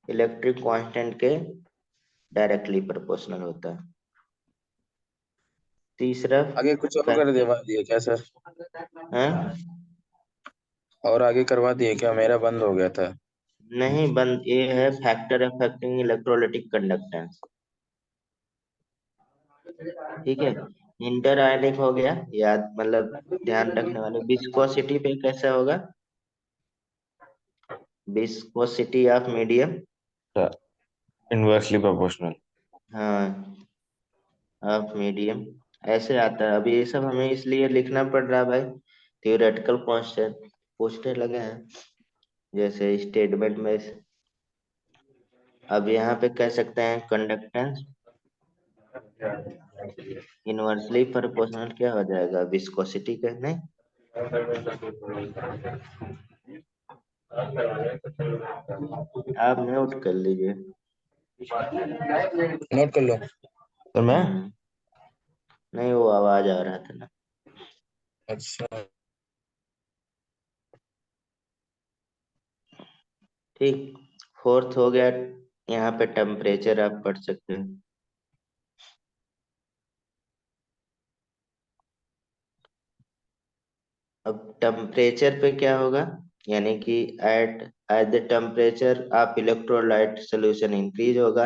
इलेक्ट्रिक कांस्टेंट के डायरेक्टली प्रोपोर्शनल होता है। तीसरा आगे कुछ और कर फैक्टर देवा दिए क्या सर? है, और आगे करवा दिए क्या? मेरा बंद हो गया था। नहीं बंद, ये है फैक्टर अफेक्टिंग इलेक्ट्रोलिटिक कंडक्टेंस। ठीक है, इंटर आयनिक हो गया, याद मतलब ध्यान रखने वाले। विस्कोसिटी पे कैसा होगा, viscosity of medium, inversely proportional. हाँ ऑफ मीडियम, ऐसे आता है। अभी ये सब हमें इसलिए लिखना पड़ रहा है भाई, थियोरेटिकल कॉन्सेप्ट पूछने लगे हैं जैसे स्टेटमेंट में। अब यहाँ पे कह सकते हैं कंडक्टेंस इनवर्सली प्रोपोर्शनल क्या हो जाएगा, विस्कोसिटी का नहीं। आप नोट कर लीजिए। नोट कर लो। तो मैं हम्म, नहीं वो आवाज आ रहा था ना। अच्छा। ठीक, फोर्थ हो गया, यहाँ पे टेम्परेचर आप पढ़ सकते हैं। अब टेम्परेचर पे क्या होगा, यानी कि at at the temperature of electrolyte solution increase होगा,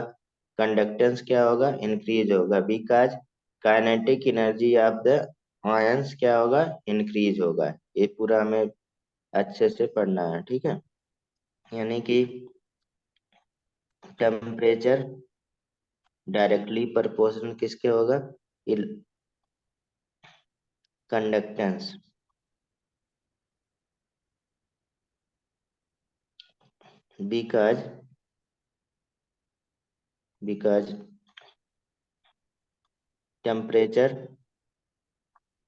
कंडक्टेंस क्या होगा, इंक्रीज होगा, because kinetic energy of the ions क्या होगा, इंक्रीज होगा। ये पूरा हमें अच्छे से पढ़ना है, ठीक है। यानी कि टेम्परेचर डायरेक्टली प्रोपोर्शनल किसके होगा, conductance, because because temperature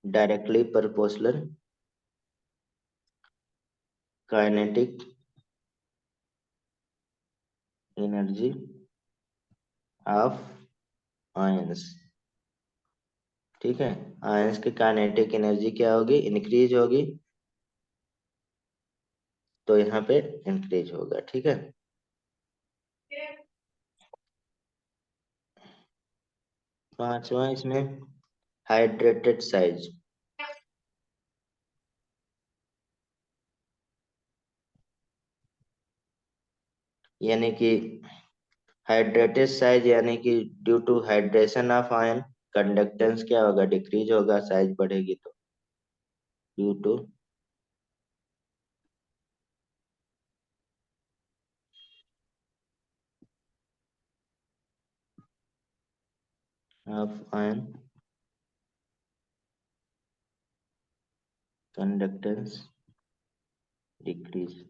directly proportional kinetic energy of ions. ठीक है, आयंस की काइनेटिक एनर्जी क्या होगी, इंक्रीज होगी, तो यहाँ पे इंक्रीज होगा। ठीक है, पांचवा इसमें हाइड्रेटेड साइज, यानी कि हाइड्रेटेड साइज यानी कि due to hydration of ion conductance क्या होगा, डिक्रीज होगा, साइज बढ़ेगी तो due to of ion conductance decrease.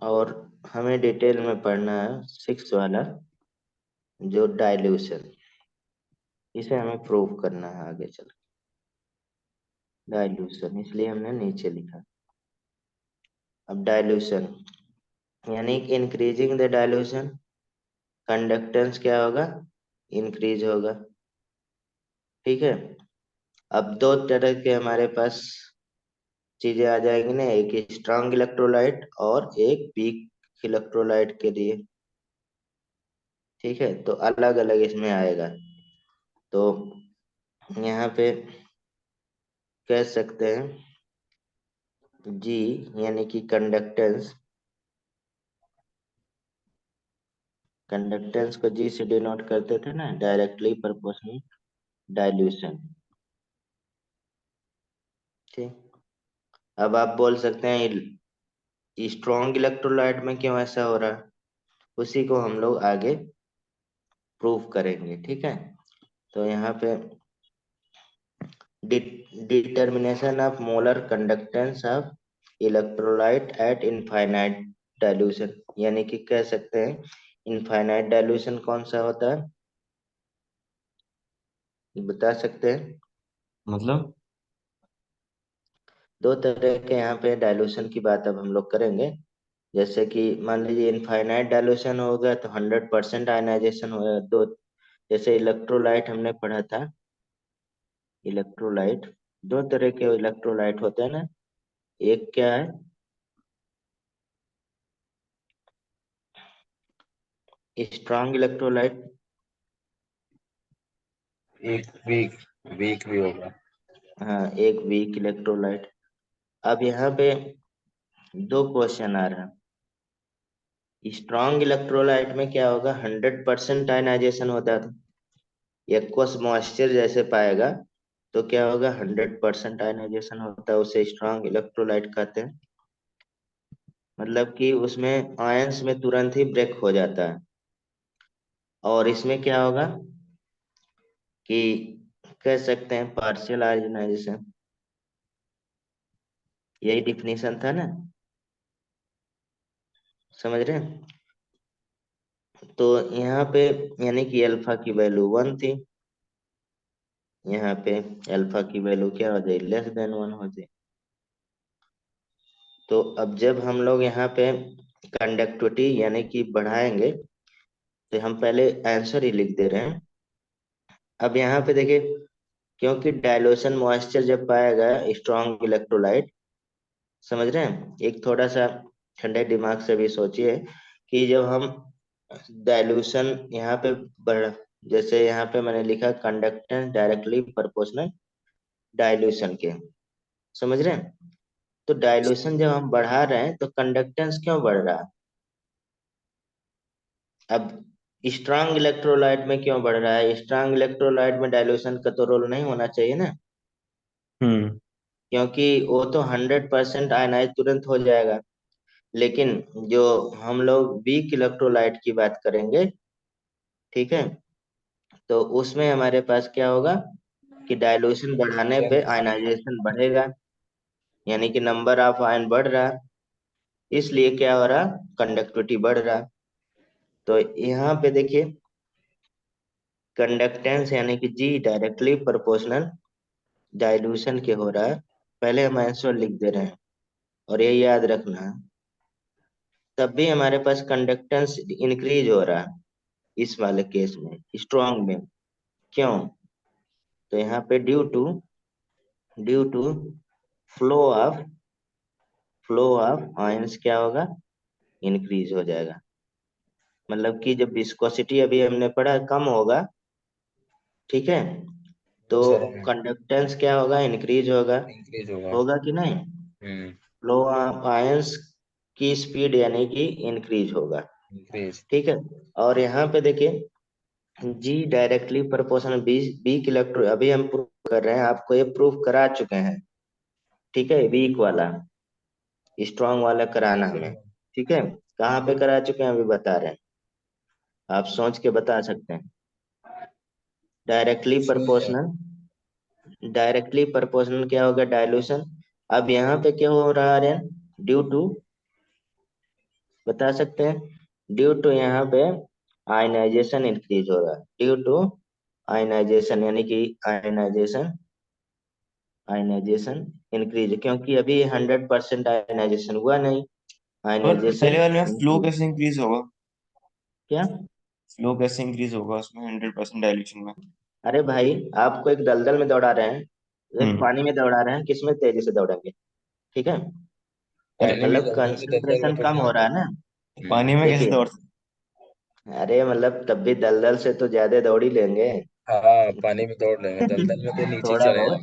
और हमें डिटेल में पढ़ना है सिक्स वाला, जो डाइल्यूशन, इसे हमें प्रूव करना है आगे चल। डाइल्यूशन इसलिए हमने नीचे लिखा। अब डाइल्यूशन यानी इंक्रीजिंग द डाइल्यूशन कंडक्टेंस क्या होगा, इंक्रीज होगा। ठीक है। अब दो तरह के हमारे पास चीजें आ जाएंगी ना, एक स्ट्रांग इलेक्ट्रोलाइट और एक वीक इलेक्ट्रोलाइट के लिए। ठीक है, तो अलग अलग इसमें आएगा। तो यहाँ पे कह सकते हैं जी, यानी कि कंडक्टेंस, कंडक्टेंस को जी से डिनोट करते थे ना, डायरेक्टली प्रोपोर्शनल डाइल्यूशन। ठीक। अब आप बोल सकते हैं स्ट्रॉन्ग इलेक्ट्रोलाइट में क्यों ऐसा हो रहा है, उसी को हम लोग आगे प्रूव करेंगे। ठीक है, तो यहाँ पे determination of molar conductance of electrolyte eight infinite dilution, यानी कि कह सकते हैं इनफाइनाइट डाइल्यूशन कौन सा होता है, बता सकते हैं? मतलब दो तरह के यहाँ पे डाइल्यूशन की बात अब हम लोग करेंगे। जैसे कि मान लीजिए इनफाइनाइट डाइल्यूशन हो गया तो 100% आयनाइजेशन हो गया। दो, जैसे इलेक्ट्रोलाइट हमने पढ़ा था, इलेक्ट्रोलाइट, दो तरह के इलेक्ट्रोलाइट होते हैं ना, एक क्या है, स्ट्रांग इलेक्ट्रोलाइट, एक वीक, वीक भी होगा। हाँ एक वीक इलेक्ट्रोलाइट। अब यहाँ पे दो क्वेश्चन आ रहा है। स्ट्रांग इलेक्ट्रोलाइट में क्या होगा, 100% आयनाइजेशन होता है, एक्वस मॉइस्चर जैसे पाएगा तो क्या होगा, 100% आयनाइजेशन होता है, उसे स्ट्रांग इलेक्ट्रोलाइट कहते हैं। मतलब कि उसमें आयंस में तुरंत ही ब्रेक हो जाता है। और इसमें क्या होगा कि कह सकते हैं पार्शियल आयनाइजेशन, यही डिफिनीशन था ना, समझ रहे हैं? तो यहाँ पे यानी कि अल्फा की वैल्यू 1 थी, यहाँ पे अल्फा की वैल्यू क्या हो जाए, <<1 हो जाए। तो अब जब हम लोग यहाँ पे कंडक्टिविटी यानी कि बढ़ाएंगे, तो हम पहले आंसर ही लिख दे रहे हैं। अब यहाँ पे देखिए, क्योंकि डायलूशन मॉइस्चर जब पाएगा स्ट्रॉन्ग इलेक्ट्रोलाइट, समझ रहे हैं, एक थोड़ा सा ठंडे दिमाग से भी सोचिए कि जब हम डायलूशन यहाँ पे बढ़, जैसे यहाँ पे मैंने लिखा कंडक्टेंस डायरेक्टली प्रोपोर्शनल डायलूशन के, समझ रहे हैं? तो डायलूशन जब हम बढ़ा रहे हैं तो कंडक्टेंस क्यों बढ़ रहा है? अब स्ट्रांग इलेक्ट्रोलाइट में क्यों बढ़ रहा है, स्ट्रांग इलेक्ट्रोलाइट में डायलूशन का तो रोल नहीं होना चाहिए ना, हम्म क्योंकि वो तो 100% आयनाइज तुरंत हो जाएगा। लेकिन जो हम लोग वीक इलेक्ट्रोलाइट की बात करेंगे, ठीक है, तो उसमें हमारे पास क्या होगा कि डायलूशन बढ़ाने पे आयनाइजेशन बढ़ेगा, यानी कि नंबर ऑफ आयन बढ़ रहा है, इसलिए क्या हो रहा, कंडक्टिविटी बढ़ रहा। तो यहाँ पे देखिए कंडक्टेंस यानी कि जी डायरेक्टली प्रोपोर्शनल डाइल्यूशन के हो रहा है, पहले हम आंसर लिख दे रहे हैं, और ये याद रखना है, तब भी हमारे पास कंडक्टेंस इंक्रीज हो रहा है इस वाले केस में, स्ट्रॉन्ग में। क्यों? तो यहाँ पे due to flow of flow of ions क्या होगा, इंक्रीज हो जाएगा। मतलब कि जब विस्कोसिटी अभी हमने पढ़ा कम होगा, ठीक है, तो सर कंडक्टेंस क्या होगा, इंक्रीज होगा। इंक्रीज होगा। होगा कि नहीं? हम्म। फ्लो ऑफ आयंस की स्पीड यानी कि इंक्रीज होगा। इंक्रीज। ठीक है, और यहाँ पे देखिए जी directly proportional B, weak electro अभी हम प्रूव कर रहे हैं, आपको ये प्रूव करा चुके हैं। ठीक है, वीक वाला, स्ट्रॉन्ग वाला कराना हमें। ठीक है, कहाँ पे करा चुके हैं अभी बता रहे हैं, आप सोच के बता सकते हैं। डायरेक्टली प्रोपोर्शनल, डायरेक्टली प्रोपोर्शनल क्या होगा, डायलूशन। अब यहाँ पे क्या हो रहा है, ड्यू टू, बता सकते हैं? ड्यू टू यहाँ पे आयनाइजेशन इंक्रीज हो रहा है, ड्यू टू आयनाइजेशन, यानी कि आयनाइजेशन आयनाइजेशन इंक्रीज, क्योंकि अभी 100% आयनाइजेशन हुआ नहीं, और पहले आयनाइजेशन वाले में फ्लो इंक्रीज। कैसे इंक्रीज होगा? क्या? फ्लो कैसे इंक्रीज होगा उसमें 100% डायल्यूशन में? अरे भाई, आपको एक दलदल में दौड़ा रहे हैं, एक हम्म। पानी में दौड़ा रहे हैं, किसमें तेजी से दौड़ेंगे? ठीक है। पानी में मतलब दौड़ेंगे दलदल में कंसंट्रेशन तो कम हो रहा है ना। पानी में कैसे देखिए, दौड़ अरे मतलब तब भी दलदल से तो ज्यादा दौड़ ही लेंगे। हाँ पानी में दौड़ लेंगे, दलदल में तो नीचे ही थोड़ा चले बहुत।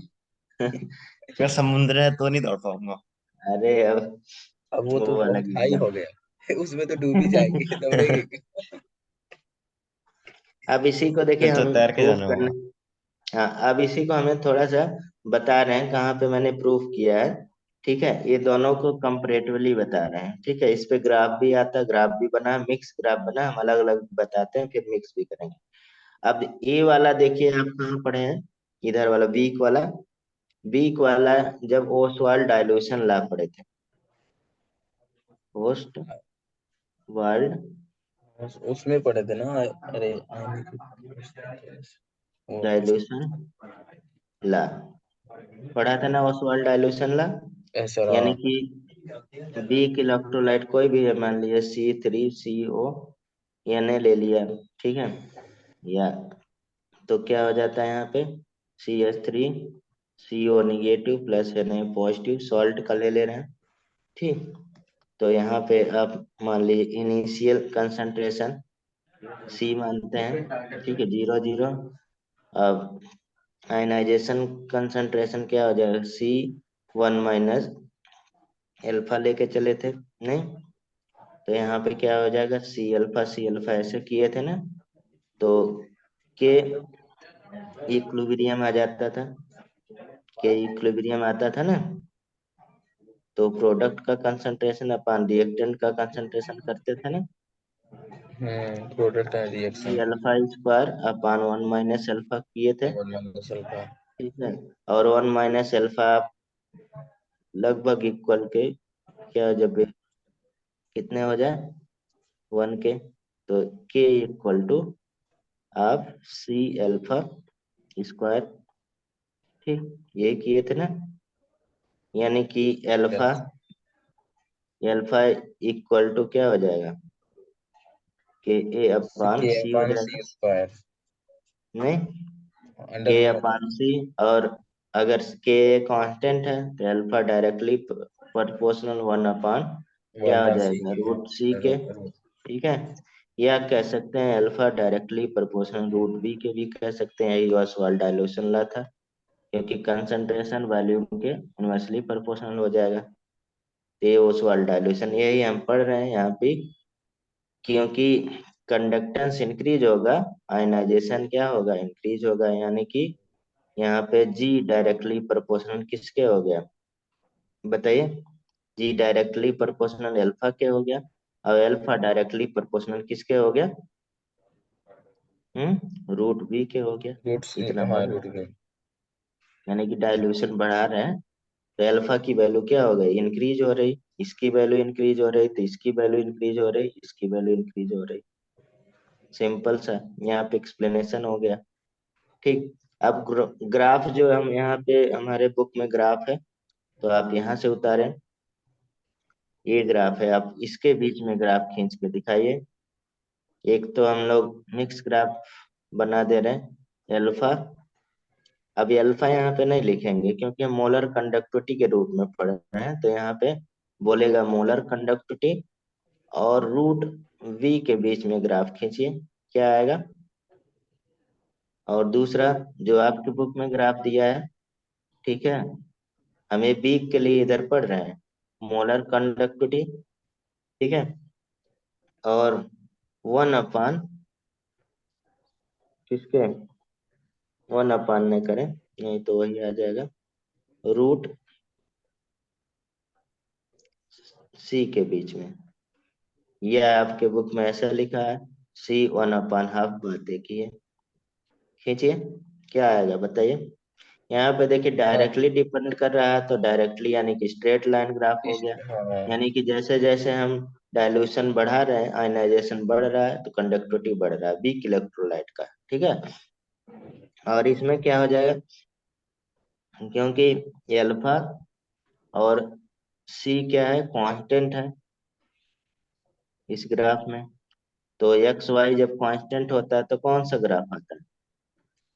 जाएंगे। अगर समुद्र है तो नहीं दौड़ पाऊंगा। अरे अब अब वो तो वो बहुत अलग हाई एकदम। हो गया उसमें तो डूब ही जाएंगे, दौड़ेंगे क्यों? अब इसी को देखिए फिर तो हम तैर के प्रूफ जाना करने। होगा। हाँ, अब इसी को हमें थोड़ा सा बता रहे हैं कहाँ पे मैंने प्रूफ किया है। ठीक है, ये दोनों को कंपैरेटिवली बता रहे हैं। ठीक है, इस पे ग्राफ भी आता है, ग्राफ भी बना, मिक्स ग्राफ बना, हम अलग अलग बताते हैं फिर मिक्स भी करेंगे। अब ए वाला देखिए, आप कहाँ पढ़े हैं? इधर वाला वीक वाला। वीक वाला जब ओसवाल्ड डाइल्यूशन ला पढ़े थे। पोस्ट वर्ल्ड उसमें पढ़े थे ना। अरे वो डाइल्यूशन ला पढ़ा था ना, ओसवाल्ड डाइल्यूशन ला। ऐसा यानी रहा। कि वीक इलेक्ट्रोलाइट कोई भी है, मान लीजिए C3CO, Na ले लिया। ठीक है, या तो क्या हो जाता है यहाँ पे? CH3CO negative plus Na positive, salt का ले रहे हैं। ठीक, तो यहाँ पे आप मान लीजिए इनिशियल कंसंट्रेशन C मानते हैं। ठीक है, 0 0। अब आयनाइजेशन कंसंट्रेशन क्या हो जाएगा? C1 - अल्फा लेके चले थे नहीं, तो यहाँ पे क्या हो जाएगा? सी अल्फा ऐसे किए थे ना, तो के इक्विलिब्रियम आ जाता था। के इक्विलिब्रियम आता था ना, तो प्रोडक्ट का कंसंट्रेशन अपन रिएक्टेंट का कंसंट्रेशन करते थे ना। Product and C reaction. Alpha square upon 1 - alpha किए थे। One minus alpha. ठीक है, और 1 - अल्फा लगभग इक्वल के क्या, जब कितने हो जाए 1 के, तो के इक्वल टू आप C अल्फा स्क्वायर। ठीक, ये किए थे ना। यानी कि alpha yes. Alpha equal to क्या हो जाएगा? के ए अपान के सी हो अपॉन जाएगा। सी स्क्वायर। नहीं, अंडर के रूट में तो अपान सी। और अगर के कांस्टेंट है तो अल्फा डायरेक्टली प्रोपोर्शनल 1 क्या वन हो बाय सी जाएगा? के। √C के। ठीक है, या कह सकते हैं अल्फा डायरेक्टली प्रोपोर्शनल √B के भी कह सकते हैं। यही ऑसवाल्ड डायल्यूशन ला था, क्योंकि कंसंट्रेशन वॉल्यूम के इनवर्सली प्रोपोर्शनल हो जाएगा। तो ये ओसवाल्ड डायल्यूशन यही हम पढ़ रहे हैं यहाँ पे। क्योंकि कंडक्टेंस इंक्रीज होगा, आयनाइजेशन क्या होगा? इंक्रीज होगा। यानी कि यहाँ पे जी डायरेक्टली प्रोपोर्शनल किसके हो गया? बताइए। जी डायरेक्टली प्रोपोर्शनल अल्फा के हो गया, और अल्फा डायरेक्टली प्रोपोर्शनल किसके हो गया? √B के हो गया। रूट इतना हो हाँ रहा रूट है, में। यानी कि डायल्यूशन बढ़ा रहे हैं, तो अल्फा की वैल्यू क्या हो गई? इंक्रीज हो रही। इसकी वैल्यू इंक्रीज हो रही, तो इसकी वैल्यू इंक्रीज हो रही, इसकी वैल्यू इंक्रीज हो रही। सिंपल सा यहाँ पे एक्सप्लेनेशन हो गया। ठीक, अब ग्राफ जो हम यहाँ पे हमारे बुक में ग्राफ है, तो आप यहाँ से उतारें। ये ग्राफ है, आप इसके बीच में ग्राफ खींच के दिखाइए। एक तो हम लोग मिक्स ग्राफ बना दे रहे हैं अल्फा। अब ये अल्फा यहाँ पे नहीं लिखेंगे, क्योंकि हम मोलर कंडक्टिविटी के रूप में पढ़ रहे हैं, तो यहाँ पे बोलेगा मोलर कंडक्टिविटी, और √V के बीच में ग्राफ खींचिए, क्या आएगा? और दूसरा जो आपके बुक में ग्राफ दिया है, ठीक है, हमें वीक के लिए इधर पढ़ रहे हैं मोलर कंडक्टिविटी। ठीक है, और 1 किसके? 1 नहीं करें, नहीं तो वही आ जाएगा √C के बीच में। यह आपके बुक में ऐसा लिखा है, C 1/2 बात एक ही है। खींचिए, क्या आएगा बताइए? यहाँ पे देखिए हाँ डायरेक्टली डिपेंड कर रहा है, तो डायरेक्टली यानी कि स्ट्रेट लाइन ग्राफ हो गया। हाँ। यानी कि जैसे जैसे हम डाइल्यूशन बढ़ा रहे हैं, आयनाइजेशन बढ़ रहा है, तो कंडक्टिविटी बढ़ रहा है वीक इलेक्ट्रोलाइट का। ठीक है, और इसमें क्या हो जाएगा? क्योंकि अल्फा और सी क्या है? कांस्टेंट है इस ग्राफ में। तो एक्स वाई जब कांस्टेंट होता है तो कौन सा ग्राफ आता है?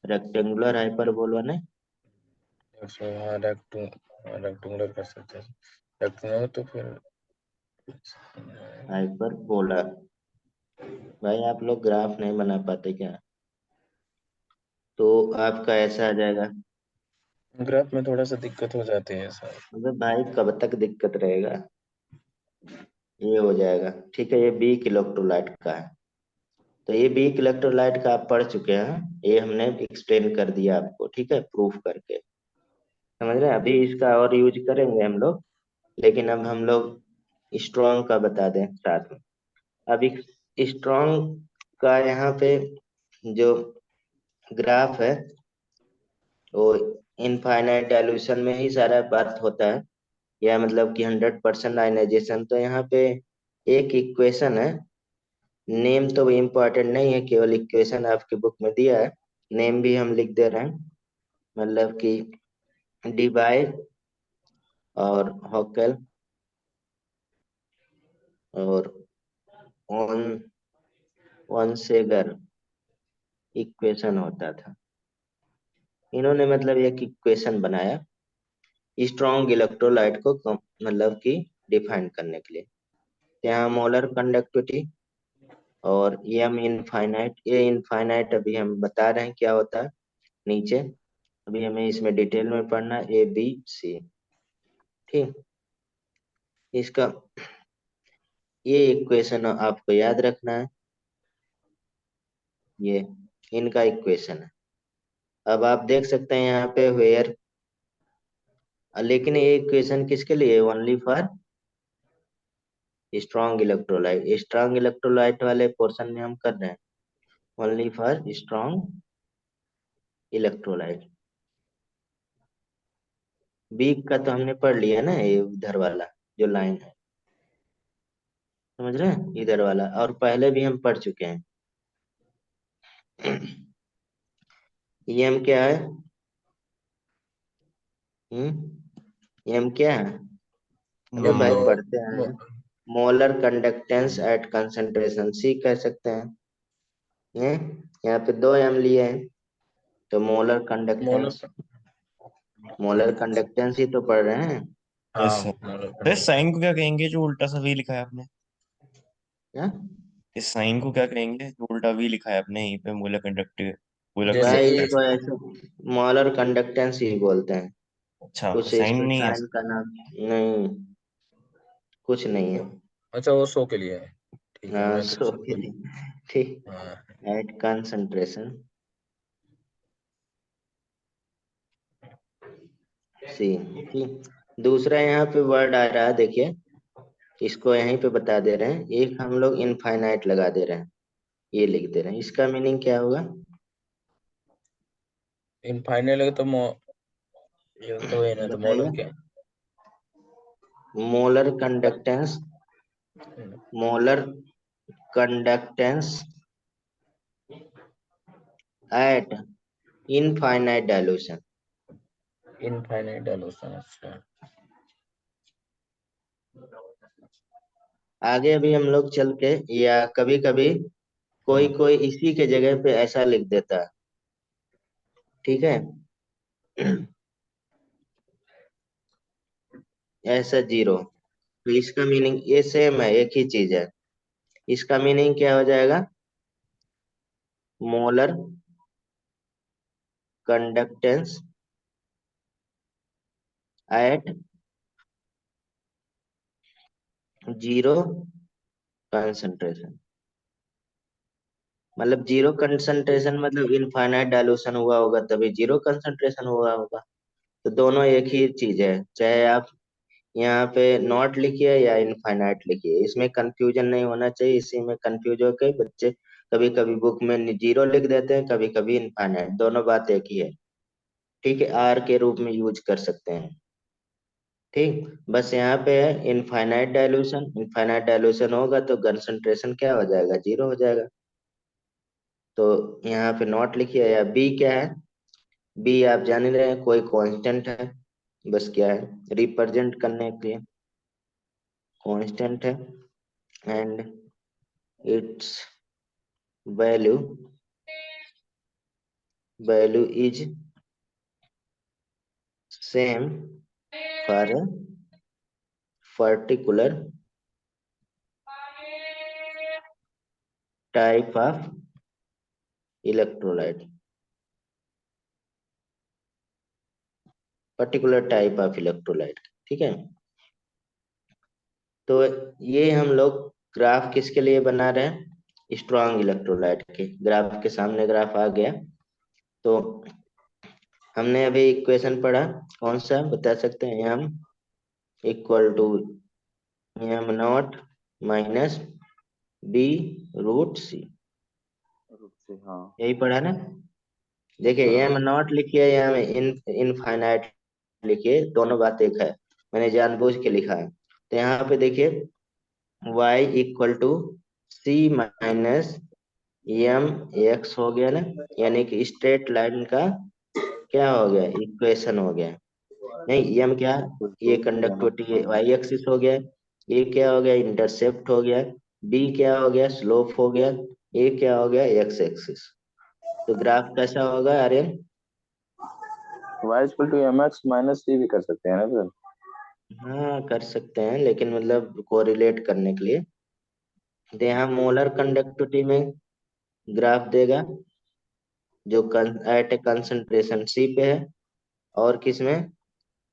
रेक्टेंगुलर हाइपरबोला नहीं, हाँ रेक्टेंगुलर कर सकते हैं। रेक्टेंगुलर तो फिर हाइपरबोला। भाई आप लोग ग्राफ नहीं बना पाते क्या? तो आपका ऐसा आ जाएगा। ग्राफ में थोड़ा सा दिक्कत हो जाती है सर। अबे भाई कब तक दिक्कत रहेगा? ये हो जाएगा, ठीक है। ये वीक इलेक्ट्रोलाइट का है। तो ये वीक इलेक्ट्रोलाइट का आप पढ़ चुके हैं, ये हमने एक्सप्लेन कर दिया आपको, ठीक है, प्रूफ करके। समझ रहे हैं? अभी इसका और यूज करेंगे हम लोग, लेकिन अब हम लोग स्ट्रॉन्ग का बता दें साथ में। अभी स्ट्रॉन्ग का यहाँ पे जो ग्राफ है वो इनफाइनाइट डाइल्यूशन में ही सारा बात होता है, या मतलब कि 100% आयनाइजेशन। तो यहाँ पे एक इक्वेशन है, नेम तो इम्पोर्टेंट नहीं है, केवल इक्वेशन आपकी बुक में दिया है, नेम भी हम लिख दे रहे हैं। मतलब कि डिवाइड और हॉकेल और ऑन वंसेगर इक्वेशन होता था। इन्होंने मतलब एक इक्वेशन बनाया स्ट्रॉन्ग इलेक्ट्रोलाइट को मतलब कि डिफाइन करने के लिए। यहाँ मोलर कंडक्टिविटी और एम इनफाइनाइट, ये इनफाइनाइट अभी हम बता रहे हैं क्या होता है नीचे। अभी हमें इसमें डिटेल में पढ़ना ए बी सी, ठीक। इसका ये इक्वेशन आपको याद रखना है, ये इनका इक्वेशन है। अब आप देख सकते हैं यहाँ पे वेयर, लेकिन ये इक्वेशन किसके लिए? Only for strong electrolyte. Strong electrolyte वाले पोर्शन में हम कर रहे हैं only for strong electrolyte. Weak का तो हमने पढ़ लिया ना, ये इधर वाला जो लाइन है, समझ रहे हैं, इधर वाला, और पहले भी हम पढ़ चुके हैं। एम क्या है? एम क्या है? अबे एम भाई मोल। पढ़ते हैं। मोलर कंडक्टेंस एट कंसंट्रेशन, सी कह सकते हैं। ये यहाँ पे दो एम लिए हैं, तो molar molar. Conductance, molar conductance ही तो पढ़ रहे हैं। यस हाँ सर। मोलर तो इस कंडक्टेंस। साइन को क्या कहेंगे जो उल्टा सा वी लिखा है आपने? क्या? इस साइन को क्या कहेंगे जो उल्टा वी लिखा है आपने यहीं पे? मोलर कंडक्टिव, मोलर जैसे भाई कंडक्टेंस। इसको ऐसे मोलर कंडक्टेंस ही बोलते हैं। अच्छा, कुछ साइन इसमें नहीं है? साइन का नाम नहीं, कुछ नहीं है। अच्छा वो शो के लिए है। ठीक है हाँ मैं तो सो सिंपल। ठीक। हाँ एट कंसंट्रेशन सी, ठीक। दूसरा यहाँ पे वर्ड आ रहा है, देखिए, इसको यहीं पे बता दे रहे हैं। एक हम लोग इनफाइनाइट लगा दे रहे हैं, ये लिख दे रहे हैं, इसका मीनिंग क्या होगा? इनफाइनल है तो ये तो है ना, तो मोलर बताइए। क्या मोलर कंडक्टेंस, है? Molar conductance at infinite dilution. Infinite dilution. अच्छा आगे अभी हम लोग चल के, या कभी कभी कोई हम्म, कोई इसी के जगह पे ऐसा लिख देता है, ठीक है। ऐसा जीरो, तो इसका मीनिंग ये सेम है, एक ही चीज है। इसका मीनिंग क्या हो जाएगा? Molar conductance at zero concentration. मतलब जीरो कंसंट्रेशन मतलब इनफाइनाइट डाइल्यूशन हुआ होगा तभी जीरो कंसंट्रेशन हुआ होगा। तो दोनों एक ही चीज है, चाहे आप यहाँ पे नॉट लिखिए या इनफाइनाइट लिखिए, इसमें कंफ्यूजन नहीं होना चाहिए। इसी में कंफ्यूज होकर बच्चे कभी कभी बुक में जीरो लिख देते हैं, कभी कभी इनफाइनाइट, दोनों बात एक ही है, ठीक है। आर के रूप में यूज कर सकते हैं, ठीक। बस यहाँ पे है इनफाइनाइट डाइल्यूशन, इनफाइनाइट डाइल्यूशन होगा तो कंसंट्रेशन क्या हो जाएगा? जीरो हो जाएगा। तो यहाँ पे नॉट लिखिए। या बी क्या है? बी आप जान ही रहे हैं, कोई कांस्टेंट है, बस क्या है, रिप्रेजेंट करने के लिए कांस्टेंट है, and it's value value is same for a particular type of electrolyte, ठीक है। तो ये हम लोग ग्राफ किसके लिए बना रहे हैं, स्ट्रॉन्ग इलेक्ट्रोलाइट के। ग्राफ के सामने ग्राफ आ गया। तो हमने अभी इक्वेशन पढ़ा, कौन सा बता सकते हैं, m equal to m nought minus b root c, रूप से, हाँ। यही पढ़ा ना। देखिए m नॉट लिखिए या इनफाइनाइट लिखिए, दोनों बात एक है, मैंने जानबूझ के लिखा है। तो यहाँ पे देखिए y equal to c minus M X हो गया ना, यानी कि स्ट्रेट लाइन का क्या हो गया, इक्वेशन हो गया। नहीं एम क्या, ये कंडक्टिविटी वाई एक्सिस हो गया, ये क्या हो गया, इंटरसेप्ट हो गया, बी क्या हो गया, स्लोप हो गया, ये क्या हो गया, एक्स एक्सिस। तो ग्राफ कैसा होगा Aryan? y equal to M X minus C भी कर सकते हैं ना सर? हाँ कर सकते हैं, लेकिन मतलब कोरिलेट करने के लिए। तो यहाँ मोलर कंडक्टिविटी में ग्राफ देगा जो एट ए कंसंट्रेशन सी पे है, और किस में,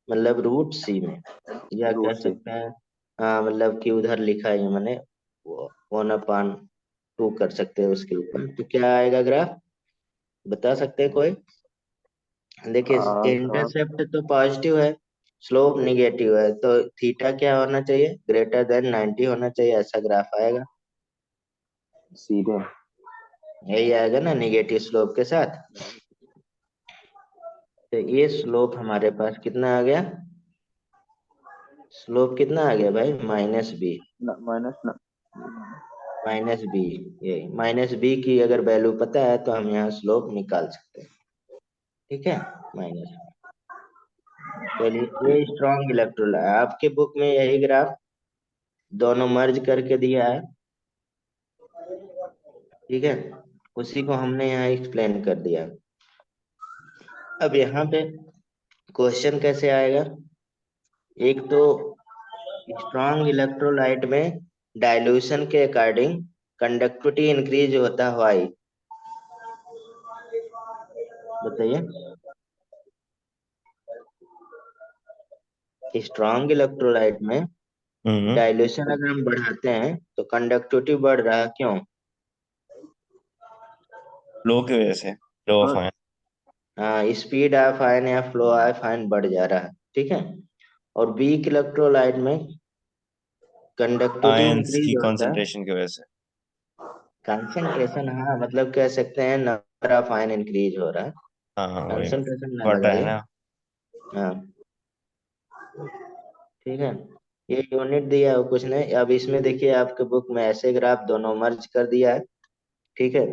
मतलब रूट सी में, या कह रूट से। सकते हैं, हाँ मतलब कि उधर लिखा है मैंने, वो 1/2 कर सकते हैं उसके ऊपर। तो क्या आएगा ग्राफ, बता सकते हैं कोई? देखिए ग्राफ इंटरसेप्ट तो पॉजिटिव है, स्लोप निगेटिव है, तो थीटा क्या होना चाहिए, ग्रेटर देन 90 होना चाहिए, ऐसा ग्राफ आएगा। सीधे। यही आएगा ना निगेटिव स्लोप के साथ। तो ये स्लोप हमारे पास कितना आ गया, स्लोप कितना आ गया भाई, माइनस बी, माइनस ना। Minus B. ये माइनस बी की अगर वैल्यू पता है तो हम यहाँ स्लोप निकाल सकते हैं, ठीक है, माइनस। चलिए ये स्ट्रॉन्ग इलेक्ट्रोल है, आपके बुक में यही ग्राफ दोनों मर्ज करके दिया है, ठीक है, उसी को हमने यहाँ एक्सप्लेन कर दिया। अब यहाँ पे क्वेश्चन कैसे आएगा, एक तो स्ट्रॉन्ग इलेक्ट्रोलाइट में डाइल्यूशन के अकॉर्डिंग कंडक्टिविटी इंक्रीज होता है वाई, बताइए। स्ट्रॉन्ग इलेक्ट्रोलाइट में हम्म। डाइल्यूशन अगर हम बढ़ाते हैं तो कंडक्टिविटी बढ़ रहा है, क्यों? फ्लो की वजह से, फ्लो ऑफ आयन। हाँ स्पीड ऑफ आयन या फ्लो ऑफ आयन बढ़ जा रहा है, ठीक है। और वीक इलेक्ट्रोलाइट में कंडक्टिविटी आयंस इंक्रीज की होता है, कंसंट्रेशन की वजह से। कंसंट्रेशन, हाँ मतलब कह सकते हैं नंबर ऑफ आयन इंक्रीज हो रहा है, हाँ वही, कंसंट्रेशन ना बढ़ रहा है लगाइए। ना। हाँ ठीक है, ये यूनिट दिया है कुछ नहीं। अब इसमें देखिए आपके बुक में ऐसे ग्राफ दोनों मर्ज कर दिया है, ठीक है,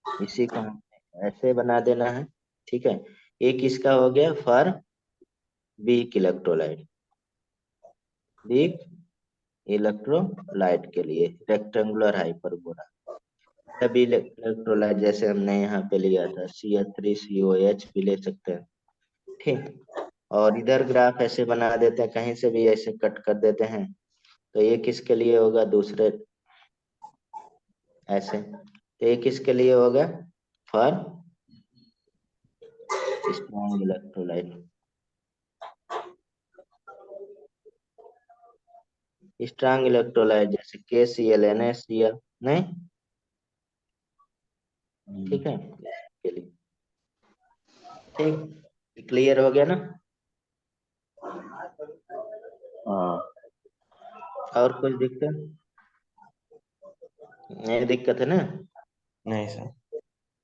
इसी को हमें ऐसे बना देना है, ठीक है। एक इसका हो गया for weak electrolyte, weak electrolyte के लिए रेक्टेंगुलर हाइपरबोला, सभी इलेक्ट्रोलाइट जैसे हमने यहाँ पे लिया था CH3COH भी ले सकते हैं, ठीक। और इधर ग्राफ ऐसे बना देते हैं, कहीं से भी ऐसे कट कर देते हैं, तो ये किसके लिए होगा, दूसरे ऐसे, तो ये किसके लिए होगा, for strong electrolyte. Strong electrolyte जैसे KCl NaCl, नहीं, ठीक है, के लिए, ठीक, क्लियर हो गया ना। हाँ। और कुछ दिक्कत नहीं, दिक्कत है ना। नहीं सर।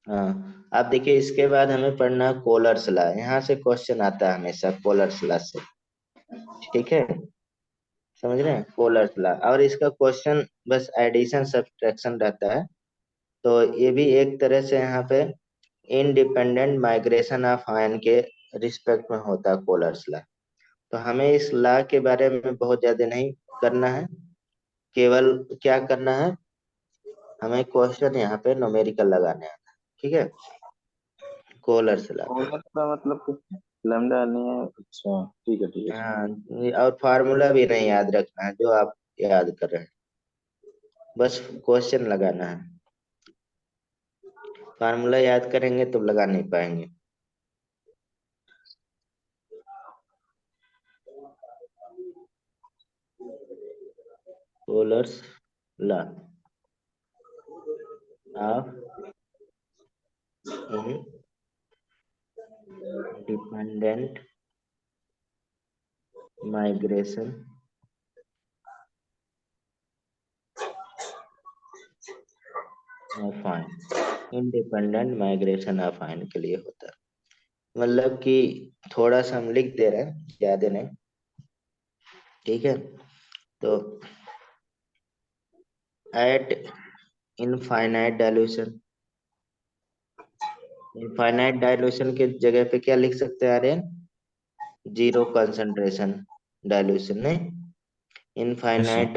हाँ अब देखिए इसके बाद हमें पढ़ना है कोलर्स लॉ, यहाँ से क्वेश्चन आता है हमेशा कोलर्स लॉ से, ठीक है, समझ रहे हैं कोलर्स लॉ। और इसका क्वेश्चन बस एडिशन सब्ट्रैक्शन रहता है, तो ये भी एक तरह से यहाँ पे इंडिपेंडेंट माइग्रेशन ऑफ आयन के रिस्पेक्ट में होता है कोलर्स लॉ। तो हमें इस लॉ के बारे में बहुत ज्यादा नहीं करना है, केवल क्या करना है, हमें क्वेश्चन यहाँ पे न्यूमेरिकल लगाने हैं, ठीक है। कोलर्स लॉ। कोलर का मतलब कुछ लैम्डा नहीं है। अच्छा ठीक है ठीक है। हाँ, और फार्मूला भी नहीं याद रखना है जो आप याद कर रहे हैं, बस क्वेश्चन लगाना है। फार्मूला याद करेंगे तो लगा नहीं पाएंगे। Kohlrausch law of independent migration of ion, independent migration of ion के लिए होता है। मतलब कि थोड़ा सा हम लिख दे रहे हैं, ज्यादा नहीं, ठीक है। तो eight infinite dilution, infinite dilution के जगह पे क्या लिख सकते हैं आर्यन? जीरो कंसंट्रेशन डाइल्यूशन, नहीं, Yes, sir. Infinite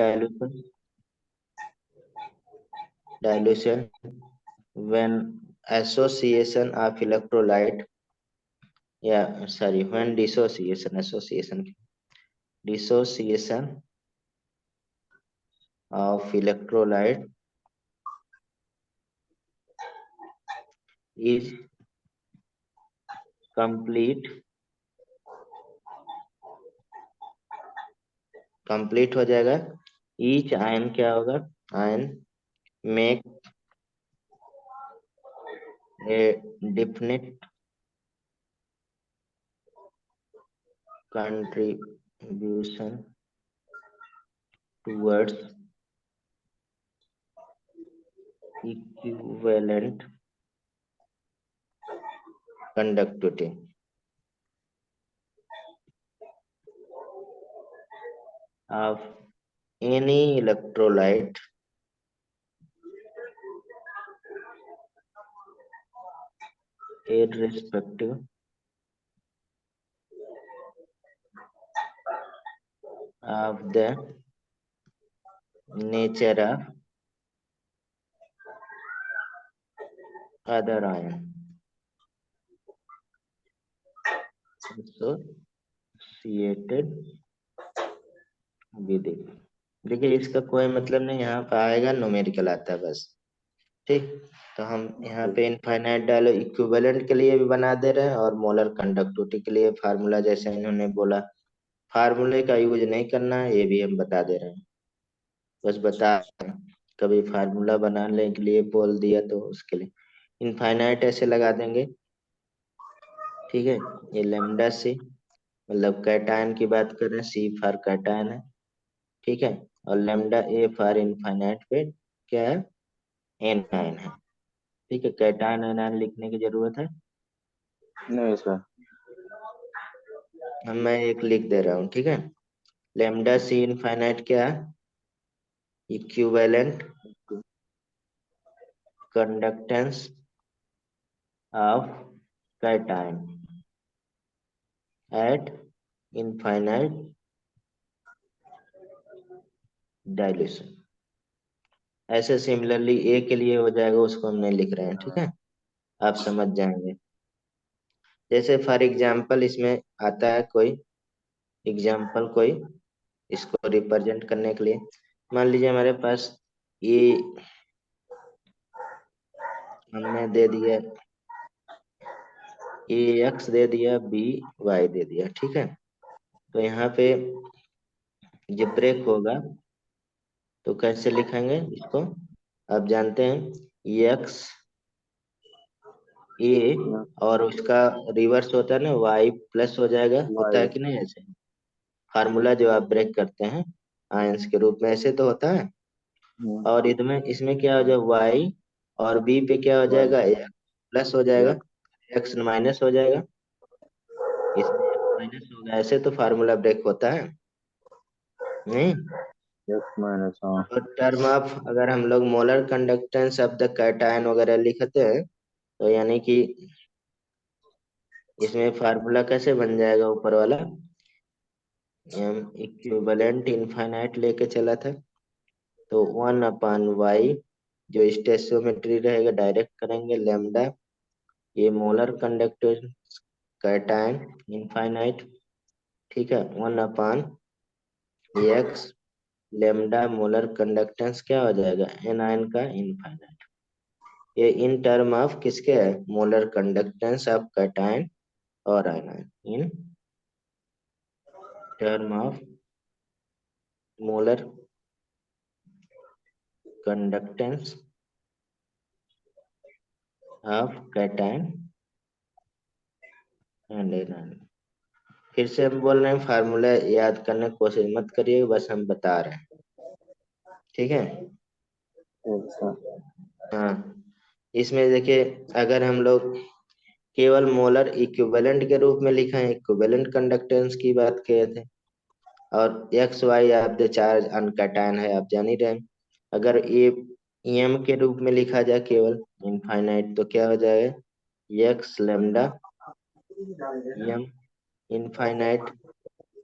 dilution when association of electrolyte, या sorry when dissociation, dissociation of electrolyte is complete, complete हो जाएगा। ईच आयन क्या होगा? Ion make a definite contribution towards equivalent conductivity of any electrolyte irrespective of the nature of other ion associated with it। देखिए इसका कोई मतलब नहीं, यहाँ पे आएगा न्यूमेरिकल आता है बस, ठीक। तो हम यहाँ पे इनफाइनाइट डालो इक्विवेलेंट के लिए भी बना दे रहे हैं और मोलर कंडक्टिविटी के लिए फार्मूला जैसे इन्होंने बोला, फार्मूले का यूज नहीं करना है, ये भी हम बता दे रहे हैं, बस बता रहे हैं। कभी फार्मूला बनाने के लिए बोल दिया तो उसके लिए इनफाइनाइट ऐसे लगा देंगे, ठीक है। ये लेमडा सी, मतलब कैटायन की बात कर रहे हैं, सी फॉर कैटायन है, ठीक है। और लेमडा ए फॉर इनफाइनाइट पे क्या है? एनायन है, ठीक है। कैटायन एनायन लिखने की जरूरत है? नहीं सर। मैं एक लिख दे रहा हूँ, ठीक है। लेमडा सी इनफाइनाइट क्या है? Equivalent conductance of cation eight infinite dilution. ऐसे सिमिलरली ए के लिए हो जाएगा, उसको हम नहीं लिख रहे हैं, ठीक है, आप समझ जाएंगे। जैसे फॉर एग्जाम्पल इसमें आता है कोई एग्जाम्पल, कोई इसको रिप्रेजेंट करने के लिए, मान लीजिए हमारे पास ये हमने दे दिया, ए एक्स दे दिया, बी वाई दे दिया, ठीक है। तो यहाँ पे जब ब्रेक होगा तो कैसे लिखेंगे इसको? आप जानते हैं एक्स ए और उसका रिवर्स होता है ना, वाई प्लस हो जाएगा, होता है वाई। कि नहीं? ऐसे फार्मूला जो आप ब्रेक करते हैं आयंस के रूप में, ऐसे तो होता है। और इसमें इसमें क्या हो जाएगा? वाई और बी पे क्या हो वाई जाएगा? एक्स प्लस हो जाएगा, एक्स। एक्स माइनस हो जाएगा, इसमें एक्स माइनस होगा। ऐसे तो फार्मूला ब्रेक होता है, नहीं? एक्स माइनस हाँ। और टर्म ऑफ अगर हम लोग molar conductance of the cation वगैरह लिखते हैं तो यानी कि इसमें फार्मूला कैसे बन जाएगा? ऊपर वाला एम इक्विवेलेंट इनफाइनाइट लेके चला था, तो 1/y जो स्टेशियोमेट्री रहेगा डायरेक्ट करेंगे लेमडा ये मोलर कंडक्टेंस कैटायन इनफाइनाइट, ठीक है, 1/x लेमडा मोलर कंडक्टेंस क्या हो जाएगा, एनायन का इनफाइनाइट। ये इन टर्म ऑफ किसके है, मोलर कंडक्टेंस ऑफ कैटायन और anion, in term of molar conductance of cation and anion. फिर से हम बोल रहे हैं, फार्मूला याद करने की कोशिश मत करिए, बस हम बता रहे हैं, ठीक है। अच्छा। हाँ, इसमें देखिए, अगर हम लोग केवल मोलर इक्विवेलेंट के रूप में लिखा है, इक्विवेलेंट कंडक्टेंस की बात किए थे, और एक्स वाई आप दे चार्ज अनकैटायन है, आप जान ही रहे हैं। अगर ये एम के रूप में लिखा जाए केवल इनफाइनाइट, तो क्या हो जाएगा, X lambda M infinite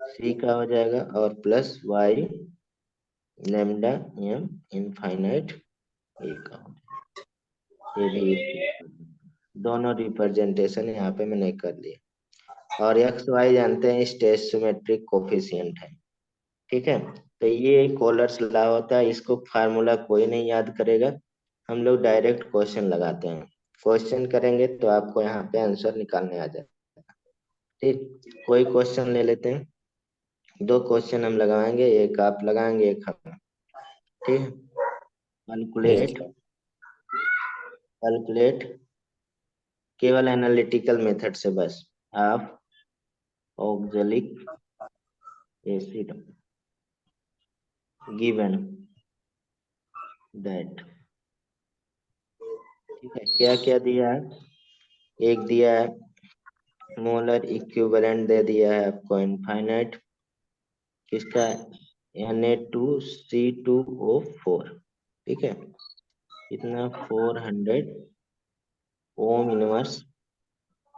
C का हो जाएगा, और plus Y lambda M infinite A का हो जाएगा। ये भी दोनों रिप्रेजेंटेशन यहाँ पे मैंने कर लिया। और एक्स वाई जानते हैं स्टेशियोमेट्रिक कोफिशिएंट है, ठीक है। तो ये कोलर्स लॉ होता है, इसको फार्मूला कोई नहीं याद करेगा, हम लोग डायरेक्ट क्वेश्चन लगाते हैं। क्वेश्चन करेंगे तो आपको यहाँ पे आंसर निकालने आ जाए, ठीक। कोई क्वेश्चन ले लेते हैं, 2 क्वेश्चन हम लगाएंगे, एक आप लगाएंगे एक हम, ठीक है। कैलकुलेट, कैलकुलेट केवल एनालिटिकल मेथड से बस, of oxalic acid given that, ठीक है। क्या क्या दिया है, एक दिया है मोलर इक्विवेलेंट दे दिया है आपको इनफाइनाइट, किसका, Na2C2O4, ठीक है, कितना 400 ओम इनवर्स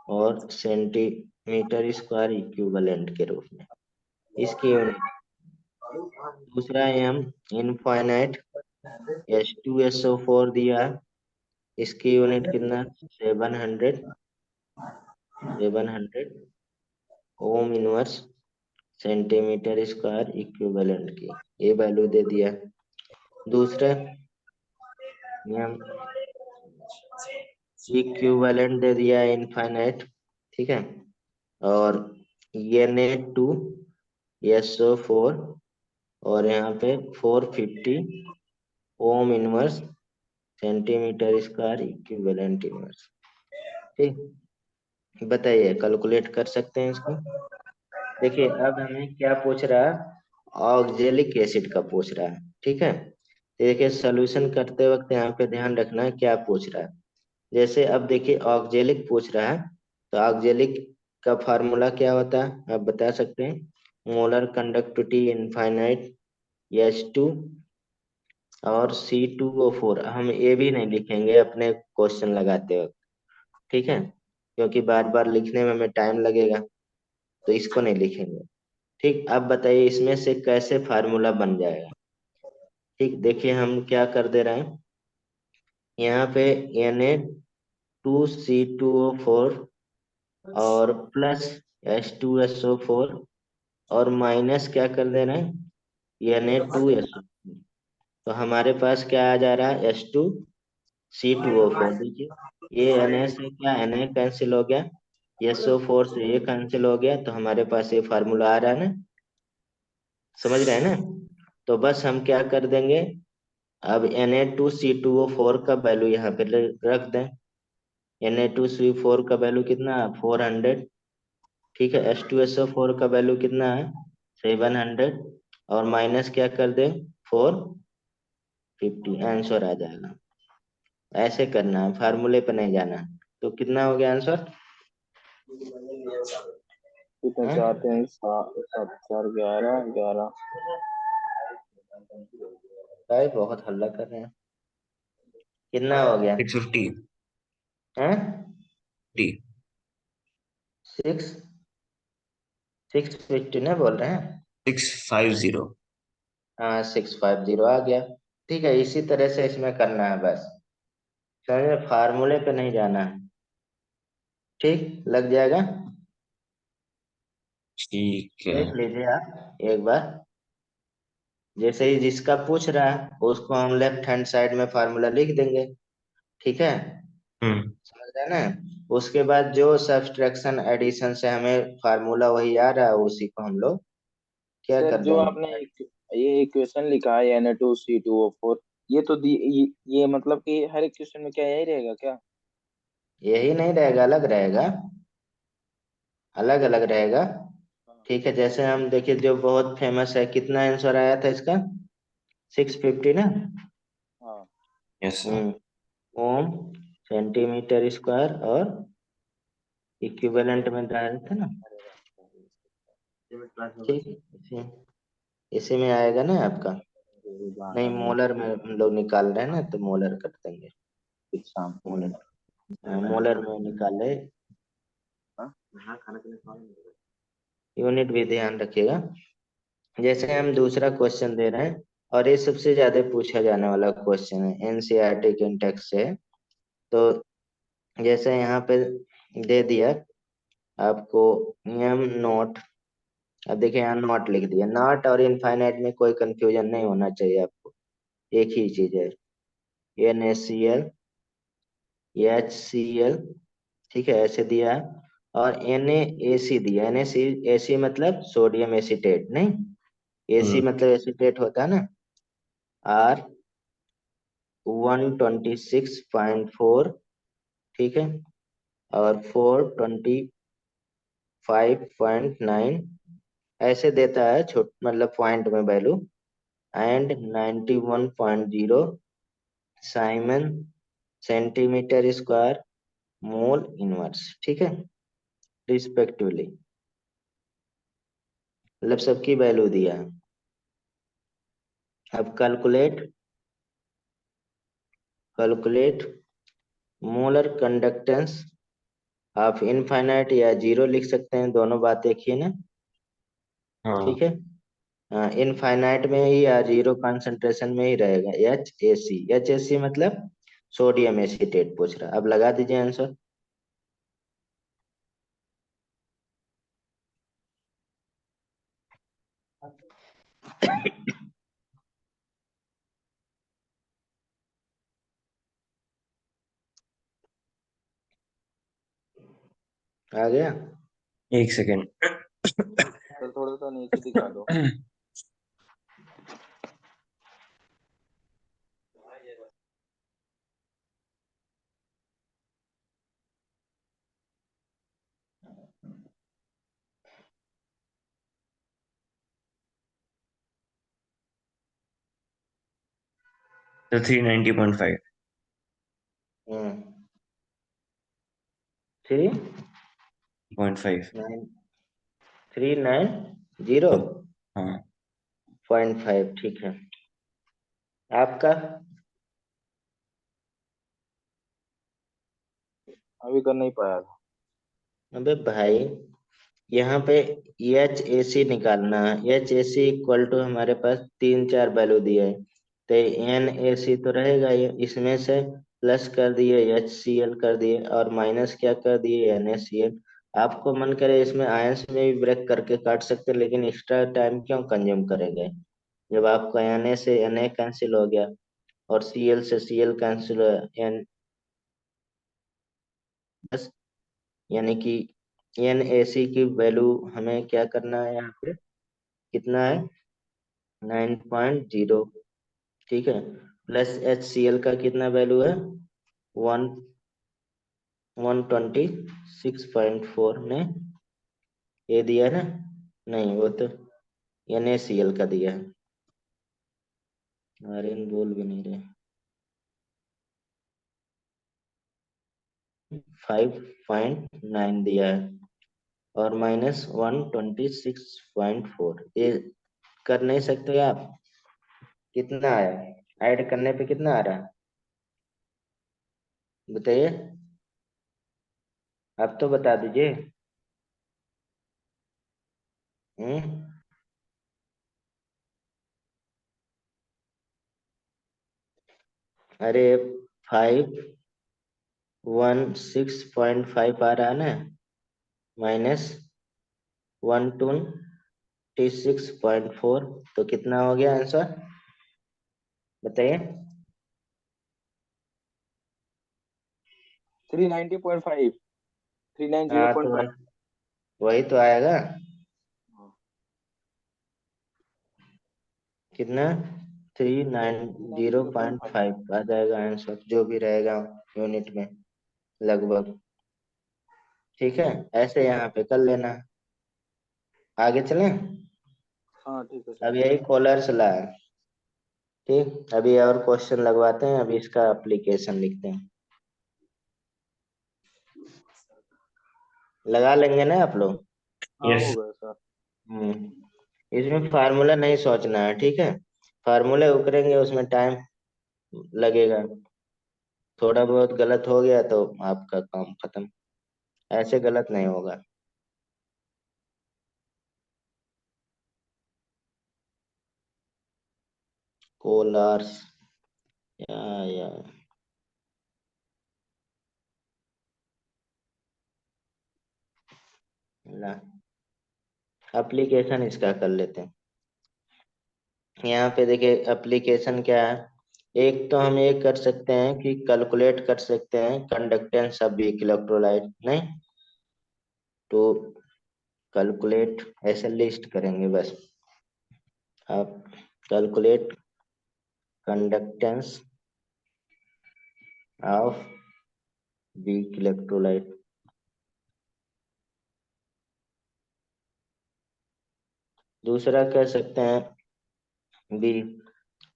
और सेंटीमीटर स्क्वायर इक्विवेलेंट के रूप में, इसकी यूनिट। दूसरा एम इनफाइनाइट H2SO4 दिया है, इसकी यूनिट कितना 700 ohm inverse centimetre square equivalent की, ये वैल्यू दे दिया। दूसरा एम इक्विवेलेंट दे दिया है इनफाइनाइट, ठीक है, और Na2SO4 और यहाँ पे 450 ohm inverse centimetre square equivalent inverse, ठीक। बताइए, कैलकुलेट कर सकते हैं इसको। देखिए अब हमें क्या पूछ रहा है, ऑक्जेलिक एसिड का पूछ रहा है, ठीक है। तो देखिए सोल्यूशन करते वक्त यहाँ पे ध्यान रखना है क्या पूछ रहा है। जैसे अब देखिए ऑक्जेलिक पूछ रहा है, तो ऑक्जेलिक का फार्मूला क्या होता है आप बता सकते हैं, मोलर कंडक्टिविटी इनफाइनाइट H2 और C2O4, हम ये भी नहीं लिखेंगे अपने क्वेश्चन लगाते वक्त, ठीक है, क्योंकि बार बार लिखने में हमें टाइम लगेगा, तो इसको नहीं लिखेंगे, ठीक। अब बताइए इसमें से कैसे फार्मूला बन जाएगा, ठीक। देखिए हम क्या कर दे रहे हैं, यहाँ पे Na2C2O4 और प्लस H2SO4 और माइनस क्या कर दे रहे हैं Na2SO4, तो हमारे पास क्या आ जा रहा है H2C2O4, देखिए ये Na से क्या Na कैंसिल हो गया, SO4 से ये कैंसिल हो गया, तो हमारे पास ये फार्मूला आ रहा है ना, समझ रहे हैं ना। तो बस हम क्या कर देंगे, अब Na2C2O4 का वैल्यू यहाँ पे रख दें, Na2C4 का वैल्यू कितना है 400, ठीक है, H2SO4 का वैल्यू कितना है 700, और माइनस क्या कर दे 450, आंसर आ जाएगा। ऐसे करना है, फार्मूले पे नहीं जाना है। तो कितना हो गया आंसर, कितना हाँ? चाहते हैं, 7 4 11 11। भाई बहुत हल्ला कर रहे हैं, कितना हो गया, 650 हाँ? 50 सिक्स 650 ना बोल रहे हैं, 650। हाँ 650 आ गया, ठीक है। इसी तरह से इसमें करना है बस, समझे, फार्मूले पे नहीं जाना है। ठीक लग जाएगा। ठीक है। देख लीजिए आप एक बार, जैसे ही जिसका पूछ रहा है उसको हम लेफ्ट हैंड साइड में फार्मूला लिख देंगे। ठीक है, हम्म। समझ रहे हैं ना। उसके बाद जो सब्ट्रैक्शन एडिशन से हमें फार्मूला वही आ रहा है उसी को हम लोग क्या सर कर जो देंगे। आपने ये इक्वेशन लिखा है Na2C2O4, ये तो ये मतलब कि हर एक क्वेश्चन में क्या यही रहेगा क्या? यही नहीं रहेगा, अलग रहेगा, अलग अलग रहेगा। हाँ। ठीक है, जैसे हम देखिए जो बहुत फेमस है, कितना आंसर आया था इसका, 650 ना। हाँ। Yes sir. Hmm, ohm centimetre square और इक्विवेलेंट में डाल थे ना। ठीक, इसी में आएगा ना आपका। नहीं, मोलर में हम लोग निकाल रहे हैं ना, तो मोलर कर देंगे। शाम को मोलर, मिलना। हाँ, मोलर में निकाले। हाँ? यूनिट भी ध्यान रखिएगा। जैसे हम दूसरा क्वेश्चन दे रहे हैं, और ये सबसे ज्यादा पूछा जाने वाला क्वेश्चन है, एनसीईआरटी के इंटेक्स से। तो जैसे यहाँ पे दे दिया आपको एम नॉट। अब देखिए यहाँ नॉट लिख दिया, नॉट और इनफाइनाइट में कोई कंफ्यूजन नहीं होना चाहिए आपको, एक ही चीज है। NaCl, HCl, ठीक है, ऐसे दिया है। और NaAC दिया, NaAC मतलब सोडियम एसीटेट, नहीं, AC हम्म। मतलब एसीटेट होता है ना। R 126.4, ठीक है, और 425.9 ऐसे देता है, छोट मतलब पॉइंट में value. And 91.0 Simon centimetre square mole inverse, ठीक है, रिस्पेक्टिवली। मतलब सबकी वैल्यू दिया है। अब calculate molar conductance of infinite, या जीरो लिख सकते हैं, दोनों बात एक ही ना। हाँ। ठीक है, इनफाइनाइट में ही या जीरो कंसंट्रेशन में ही रहेगा। एच ए सी मतलब सोडियम एसीटेट पूछ रहा है। अब लगा दीजिए आंसर। आ गया। एक सेकेंड। सर थोड़ा सा नीचे दिखा दो। तो 390.5। हम्म, 3 0.5। 9 390 हाँ। 0.5, ठीक है। आपका अभी कर नहीं पाया था। अबे भाई, यहाँ पे HAC निकालना है। HAC इक्वल टू हमारे पास तीन चार वैल्यू दिए है, तो NaC तो रहेगा ये, इसमें से प्लस कर दिए HCl कर दिए, और माइनस क्या कर दिए NaCl। आपको मन करे इसमें आयंस में भी ब्रेक करके काट सकते हैं, लेकिन एक्स्ट्रा टाइम क्यों कंज्यूम करेंगे, जब आपका Na से Na कैंसिल हो गया और Cl से Cl कैंसिल हो गया, बस। यानी कि NaC की वैल्यू हमें क्या करना है यहाँ पे, कितना है, 9.0, ठीक है, प्लस HCl का कितना वैल्यू है, 126.4 ने ये दिया ना। नहीं, वो तो NaCl का दिया है। आर्यन बोल भी नहीं रहे। 5.9 दिया है, और माइनस 126.4, ये कर नहीं सकते आप। कितना आया, ऐड करने पे कितना आ रहा है, बताइए, आप तो बता दीजिए। हम्म, अरे 5 16.5 आ रहा है ना, माइनस 126.4, तो कितना हो गया आंसर बताइए। 390.5, थ्री नाइन जीरो हाँ पॉइंट तो फाइव वही तो आएगा, कितना, three nine three nine zero zero point point five five आ जाएगा आंसर, जो भी रहेगा यूनिट में लगभग। ठीक है, ऐसे यहाँ पे कर लेना। आगे चलें। हाँ ठीक है सर। अब यही कॉलर्स ला है। ठीक, अभी और क्वेश्चन लगवाते हैं, अभी इसका एप्लीकेशन लिखते हैं। लगा लेंगे ना आप लोग। हाँ हो यस। गया सर। इसमें फार्मूला नहीं सोचना है, ठीक है। फार्मूले उकरेंगे उसमें टाइम लगेगा, थोड़ा बहुत गलत हो गया तो आपका काम खत्म, ऐसे गलत नहीं होगा। कोलार्स, या ला एप्लीकेशन इसका कर लेते हैं। यहाँ पे देखिए एप्लीकेशन क्या है। एक तो हम ये कर सकते हैं कि कैलकुलेट कर सकते हैं कंडक्टेंस ऑफ वीक इलेक्ट्रोलाइट, नहीं तो कैलकुलेट ऐसे लिस्ट करेंगे बस। आप calculate conductance of weak electrolyte. दूसरा कह सकते हैं B,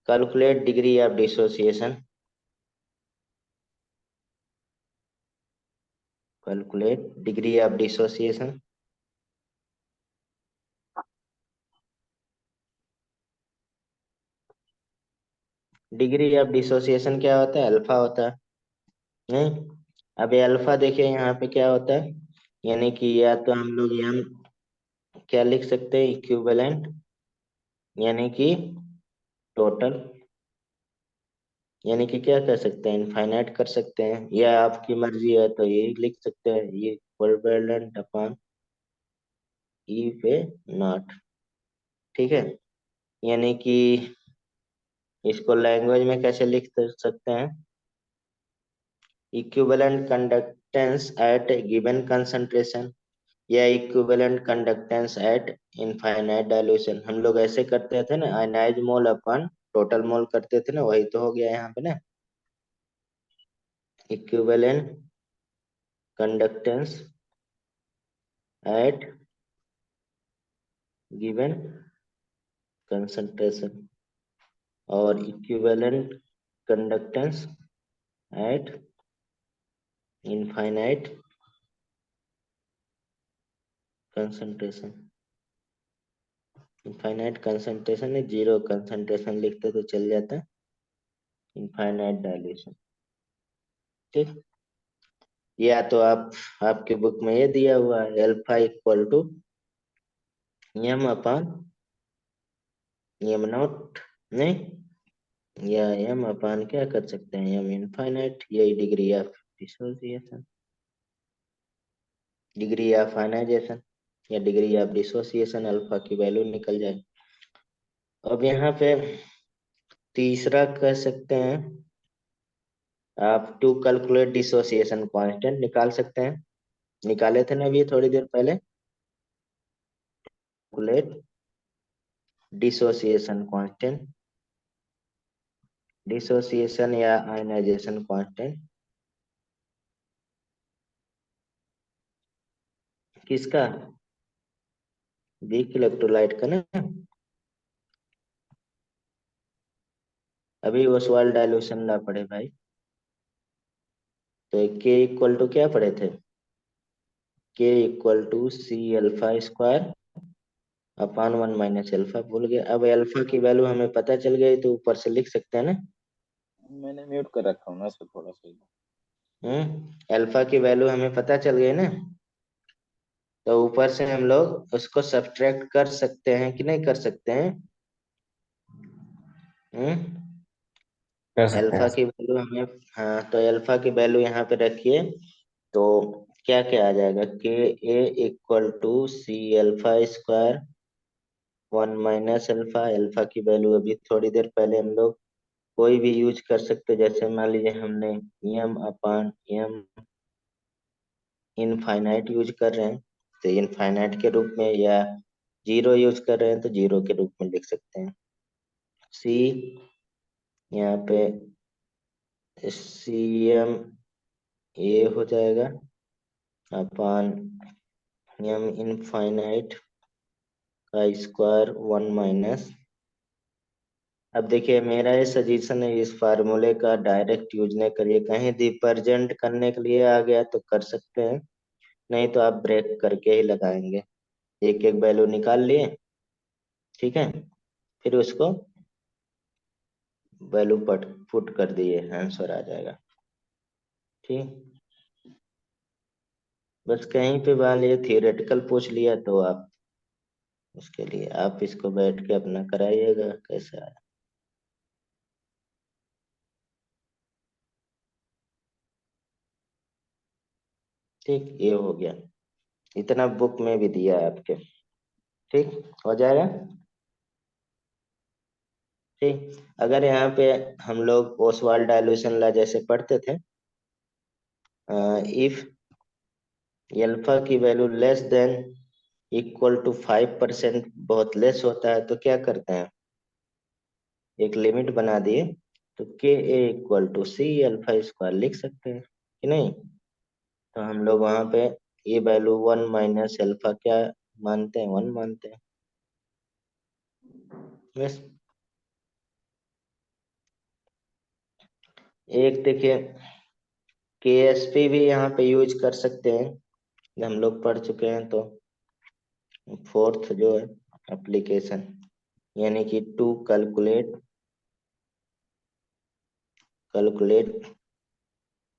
calculate degree of dissociation. Calculate degree of dissociation. Degree of dissociation क्या होता है, अल्फा होता है, नहीं। अब ये अल्फा देखिए यहाँ पे क्या होता है, यानी कि या तो हम लोग यहाँ क्या लिख सकते हैं, इक्विवेलेंट, यानी कि टोटल, यानी कि क्या कर सकते हैं, इनफाइनाइट कर सकते हैं, या आपकी मर्जी है तो ये लिख सकते हैं, ये इक्विवेलेंट अपॉन ई पे नॉट। ठीक है, यानी कि इसको लैंग्वेज में कैसे लिख सकते हैं, equivalent conductance at given concentration या equivalent conductance at infinite dilution. हम लोग ऐसे करते थे ना, आयनाइज मोल अपन टोटल मोल करते थे ना, वही तो हो गया यहाँ पे ना, equivalent conductance at given concentration और equivalent conductance at infinite concentration. Infinite concentration है, जीरो कंसंट्रेशन लिखते तो चल जाता, इनफाइनाइट डायल्यूशन। ठीक, या तो आप आपके बुक में ये दिया हुआ है, alpha equal to M upon M nought, नहीं, या एम अपान क्या कर सकते हैं, एम इनफाइनाइट, यही degree of dissociation, degree of ionisation या डिग्री ऑफ डिसोसिएशन, अल्फा की वैल्यू निकल जाए। अब यहाँ पे तीसरा कह सकते हैं आप, टू कैलकुलेट डिसोसिएशन कांस्टेंट निकाल सकते हैं, निकाले थे ना अभी थोड़ी देर पहले, कैलकुलेट डिसोसिएशन कांस्टेंट, डिसोसिएशन या आयनाइजेशन कांस्टेंट किसका, वीक इलेक्ट्रोलाइट का ना। अभी ओसवाल्ड डाइल्यूशन ला पड़े भाई, तो के इक्वल टू क्या पढ़े थे, K equal to C alpha square upon 1 - alpha, भूल गए। अब अल्फा की वैल्यू हमें पता चल गई तो ऊपर से लिख सकते हैं ना। मैंने म्यूट कर रखा हूँ ना सर थोड़ा सा। अल्फा की वैल्यू हमें पता चल गई ना, तो ऊपर से हम लोग उसको सब्ट्रैक्ट कर सकते हैं कि नहीं कर सकते हैं। हम्म कर सकते हैं अल्फा ऐसा। की वैल्यू हमें, हाँ तो अल्फा की वैल्यू यहाँ पे रखिए। तो क्या क्या आ जाएगा, K A equal to C alpha square 1 - alpha. Alpha की वैल्यू अभी थोड़ी देर पहले हम लोग कोई भी यूज कर सकते, जैसे मान लीजिए हमने M upon M infinite use कर रहे हैं तो इनफाइनाइट के रूप में, या जीरो यूज कर रहे हैं तो जीरो के रूप में लिख सकते हैं। सी यहाँ पे सी एम ए हो जाएगा अपान एम इनफाइनाइट का स्क्वायर 1 - अब देखिए मेरा ये सजेशन है, इस फार्मूले का डायरेक्ट यूज नहीं करिए, कहीं रिप्रेजेंट करने के लिए आ गया तो कर सकते हैं, नहीं तो आप ब्रेक करके ही लगाएंगे। एक एक वैल्यू निकाल लिए, ठीक है, फिर उसको वैल्यू पुट कर दिए, आंसर आ जाएगा। ठीक, बस कहीं पे मान लीजिए थियोरेटिकल पूछ लिया तो आप उसके लिए आप इसको बैठ के अपना कराइएगा कैसे आया। ठीक, ये हो गया, इतना बुक में भी दिया है आपके। ठीक, हो जाएगा। ठीक, अगर यहाँ पे हम लोग ओसवाल्ड डाइल्यूशन लॉ जैसे पढ़ते थे, इफ अल्फा की value less than equal to 5%, बहुत लेस होता है तो क्या करते हैं, एक लिमिट बना दिए, तो K A equal to C alpha square लिख सकते हैं कि नहीं। तो हम लोग वहां पे ये वैल्यू 1 - अल्फा क्या मानते हैं, 1 मानते हैं बस। एक देखिए के एस पी भी यहाँ पे यूज कर सकते हैं, हम लोग पढ़ चुके हैं, तो फोर्थ जो है एप्लीकेशन, यानी कि टू कैलकुलेट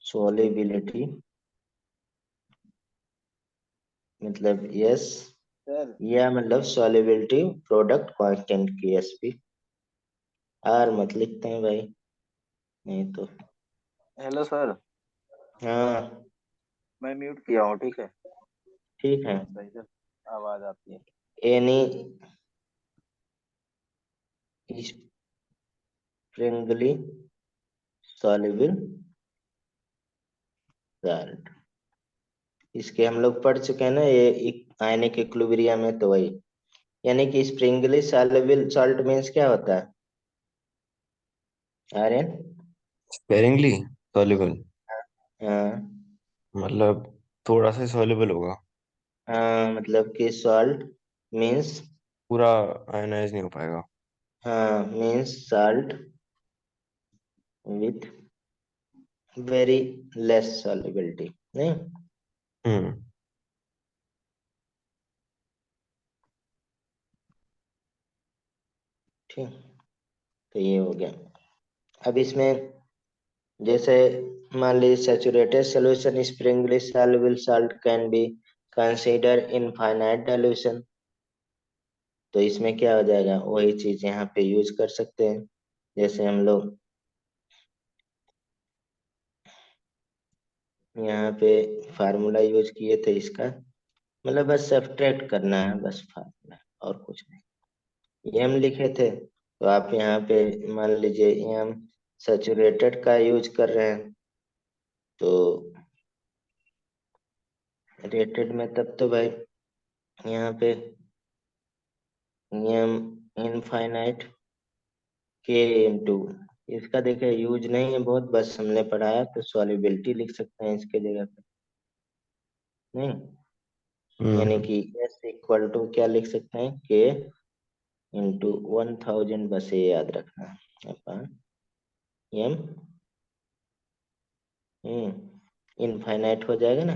सोल्युबिलिटी, मतलब यस, सर या मतलब सॉल्युबिलिटी प्रोडक्ट कांस्टेंट की एसपी। आर मत लिखते हैं भाई, नहीं तो। हेलो सर, हाँ मैं म्यूट किया हूँ, ठीक है। ठीक है। हाँ सही सर, आवाज आती है। एनी स्प्रिंगली सॉल्युबल सॉल्ट, इसके हम लोग पढ़ चुके हैं ना, ये आयनिक इक्विलिब्रियम में, तो वही, यानी कि स्प्रिंगली सॉल्युबल सॉल्ट मीन्स क्या होता है आर्यन। स्पेरिंगली सॉल्युबल हाँ मतलब थोड़ा सा सॉल्युबल होगा, हाँ, मतलब कि सॉल्ट मीन्स, पूरा आयनाइज नहीं हो पाएगा। हाँ means salt with very less solubility, नहीं। हम्म। ठीक, तो ये हो गया। अब इसमें जैसे मान लीजिए saturated solution Sprüngli soluble salt can be consider infinite dilution, तो इसमें क्या हो जाएगा, वही चीज यहाँ पे यूज कर सकते हैं, जैसे हम लोग यहाँ पे फार्मूला यूज किए थे इसका, मतलब बस सब्ट्रैक्ट करना है बस फार्मूला, और कुछ नहीं। एम लिखे थे तो आप यहाँ पे मान लीजिए एम सैचुरेटेड का यूज कर रहे हैं, तो रेटेड में तब तो भाई यहाँ पे एम इनफाइनाइट के इंटू, इसका देखिए यूज नहीं है बहुत, बस हमने पढ़ाया तो सॉल्युबिलिटी लिख सकते हैं इसके जगह पे, नहीं, यानी हम्म। कि एस इक्वल टू क्या लिख सकते हैं, के इंटू 1000, बस ये याद रखना है अपन, एम इनफाइनाइट हो जाएगा ना,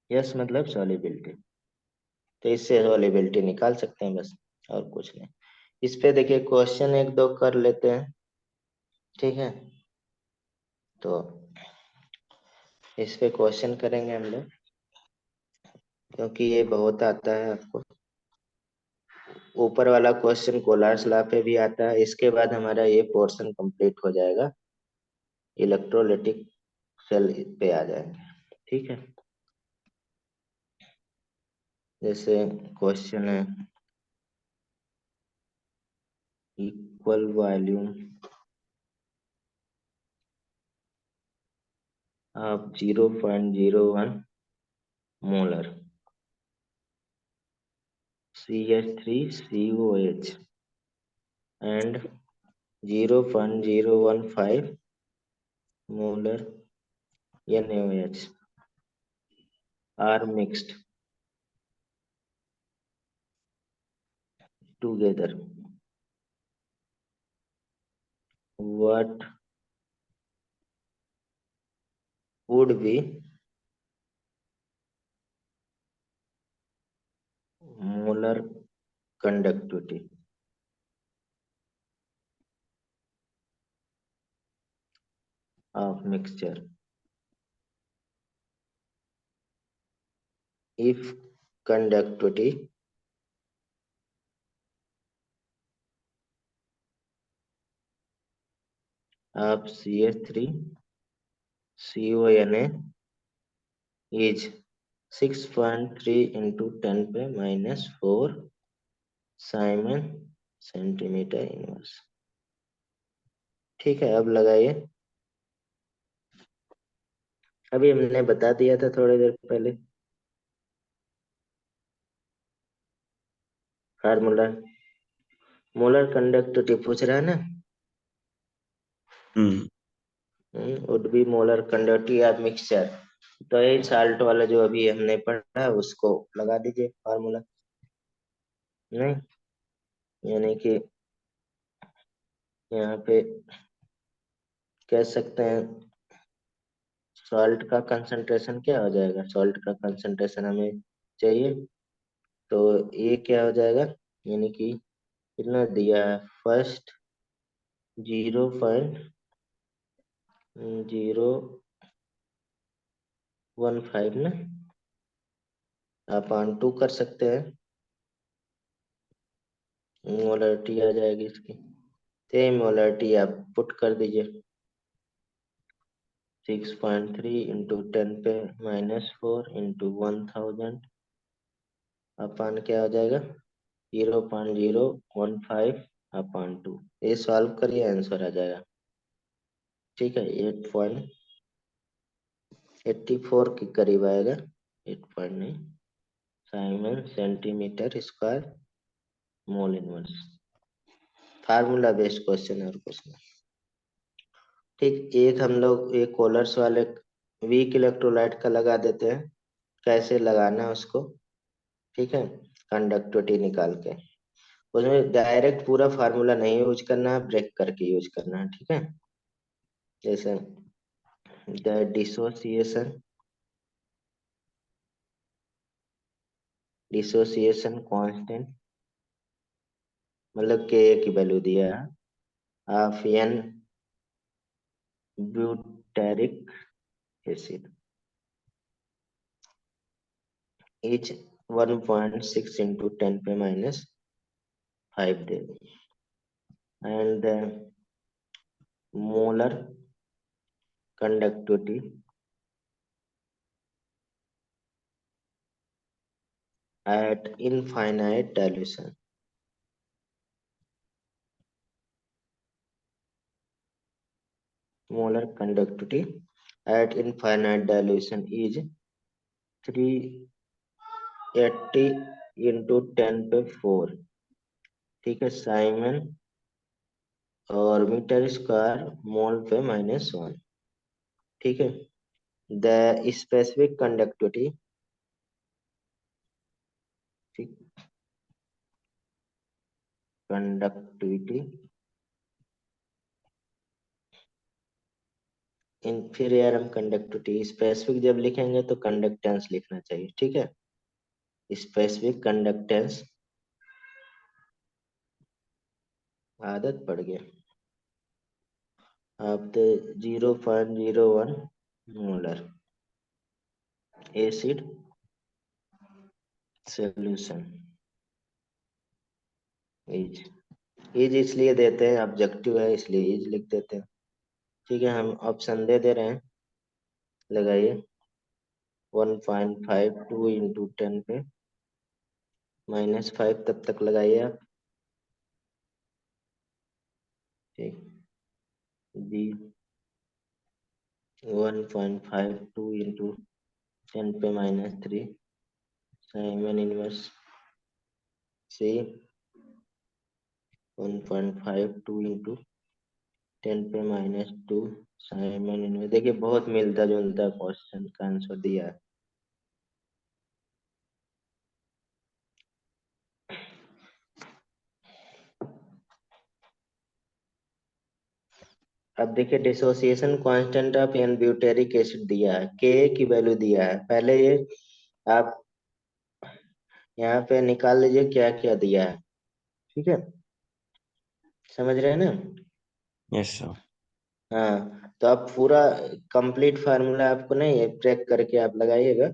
यस मतलब सॉल्युबिलिटी, तो इससे सॉल्युबिलिटी निकाल सकते हैं बस, और कुछ नहीं। इस पे देखिए क्वेश्चन एक दो कर लेते हैं, ठीक है, तो इस पे क्वेश्चन करेंगे हम लोग, क्योंकि ये बहुत आता है आपको। ऊपर वाला क्वेश्चन कोलार्स लॉ पे भी आता है। इसके बाद हमारा ये पोर्शन कंप्लीट हो जाएगा, इलेक्ट्रोलाइटिक सेल पे आ जाएंगे। ठीक है, जैसे क्वेश्चन है equal volume of 0.01 molar CH3COH and 0.015 molar NaOH are mixed together. What would be molar conductivity of mixture if conductivity of CH3CONA is 6.3 into 10 पे -4 साइमन सेंटीमीटर इनवर्स। ठीक है, अब लगाइए। अभी हमने बता दिया था थोड़ी देर पहले फार्मूला। मोलर कंडक्टिविटी पूछ रहा है ना, would be molar conductivity of mixture. तो ये साल्ट वाला जो अभी हमने पढ़ा है उसको लगा दीजिए फार्मूला। नहीं, यानी कि यहाँ पे कह सकते हैं सॉल्ट का कंसंट्रेशन क्या हो जाएगा। सॉल्ट का कंसंट्रेशन हमें चाहिए, तो ये क्या हो जाएगा, यानी कि कितना दिया है फर्स्ट 0.015 ना, अपन 2 कर सकते हैं, मोलरिटी आ जाएगी इसकी। तो मोलरिटी आप पुट कर दीजिए 6.3 इंटू 10 पे -4 इंटू 1000 अपन क्या हो जाएगा 0.015 अपन 2। ये सॉल्व करिए, आंसर आ जाएगा। ठीक है, 8.84 के करीब आएगा, 8 नहीं, Simon centimetre square mole inverse. Formula based question और कुछ नहीं। ठीक, एक हम लोग एक कोलर्स वाले वीक इलेक्ट्रोलाइट का लगा देते हैं, कैसे लगाना है उसको। ठीक है, कंडक्टिविटी निकाल के उसमें डायरेक्ट पूरा फार्मूला नहीं यूज करना है, ब्रेक करके यूज करना है। ठीक है, जैसे द डिसोसिएशन कांस्टेंट मतलब के की वैल्यू दिया है of N butyric acid is 1.6 into 10 पे -5 दे, and the molar conductivity at infinite dilution is 380 into 10 पे 4। ठीक है, साइमन और मीटर स्क्वायर मोल पे -1। ठीक है, the specific conductivity conductivity inferior हम कंडक्टिविटी स्पेसिफिक जब लिखेंगे तो कंडक्टेंस लिखना चाहिए। ठीक है, स्पेसिफिक कंडक्टेंस आदत पड़ गया अब तो 0.01 molar acid solution as as इसलिए देते हैं, ऑब्जेक्टिव है इसलिए एज लिख देते हैं। ठीक है, हम ऑप्शन दे रहे हैं, लगाइए। 1.52 इंटू 10 पे -5 तब तक लगाइए आप। ठीक, बी 1.52 इंटू 10 पे -3 साइमन इनवर्स सी 1.52 इंटू 10 पे -2 साइमन इनवर्स। देखिए बहुत मिलता जुलता क्वेश्चन का आंसर दिया है। अब देखिए dissociation constant of N butyric acid दिया है, के की वैल्यू दिया है। पहले ये आप यहाँ पे निकाल लीजिए क्या क्या दिया है। ठीक है, समझ रहे हैं ना? Yes sir. हाँ, तो आप पूरा कंप्लीट फार्मूला आपको नहीं है, ट्रैक करके आप लगाइएगा।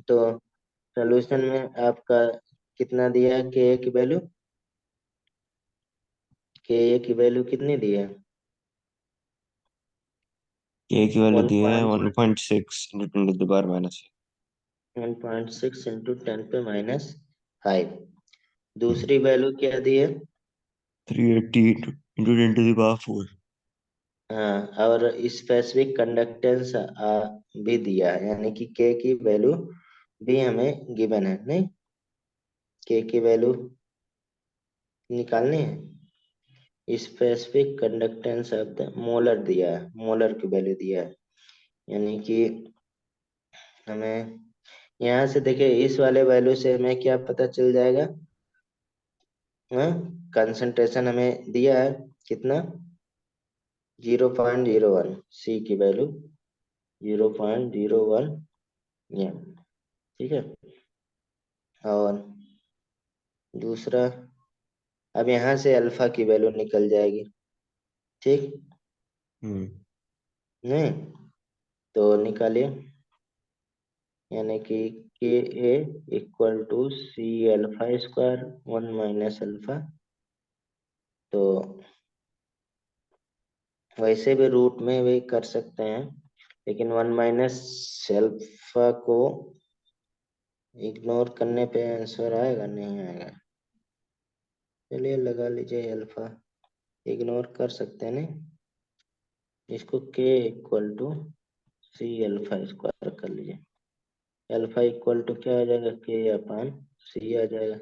तो सोल्यूशन में आपका कितना दिया है के की वैल्यू? के की वैल्यू कितनी दी है? के की वैल्यू वन दी है point 1.6 into 10 to the power -6। 1.6 into 10 पे -5। दूसरी वैल्यू क्या दी है? 380 इंटू 10 टू द पावर 4। हाँ, और स्पेसिफिक कंडक्टेंस भी दिया है, यानी कि के की वैल्यू भी हमें गिवन है नहीं। के की वैल्यू निकालनी है। Specific conductance of the molar दिया है, मोलर की वैल्यू दिया है, यानी कि हमें यहाँ से देखिए इस वाले वैल्यू से हमें क्या पता चल जाएगा? हाँ, कंसंट्रेशन हमें दिया है कितना? 0.01, सी की वैल्यू 0.01 एम। ठीक है, और दूसरा अब यहाँ से अल्फा की वैल्यू निकल जाएगी। ठीक, हम्म। नहीं तो निकालिए, यानी कि K A equal to C alpha square 1 - alpha. तो वैसे भी रूट में भी कर सकते हैं, लेकिन 1 - अल्फा को इग्नोर करने पे आंसर आएगा नहीं आएगा? चलिए लगा लीजिए अल्फा, इग्नोर कर सकते हैं नहीं, इसको K equal to C alpha square कर लीजिए। अल्फा इक्वल टू क्या आ जाएगा? के अपान सी आ जाएगा।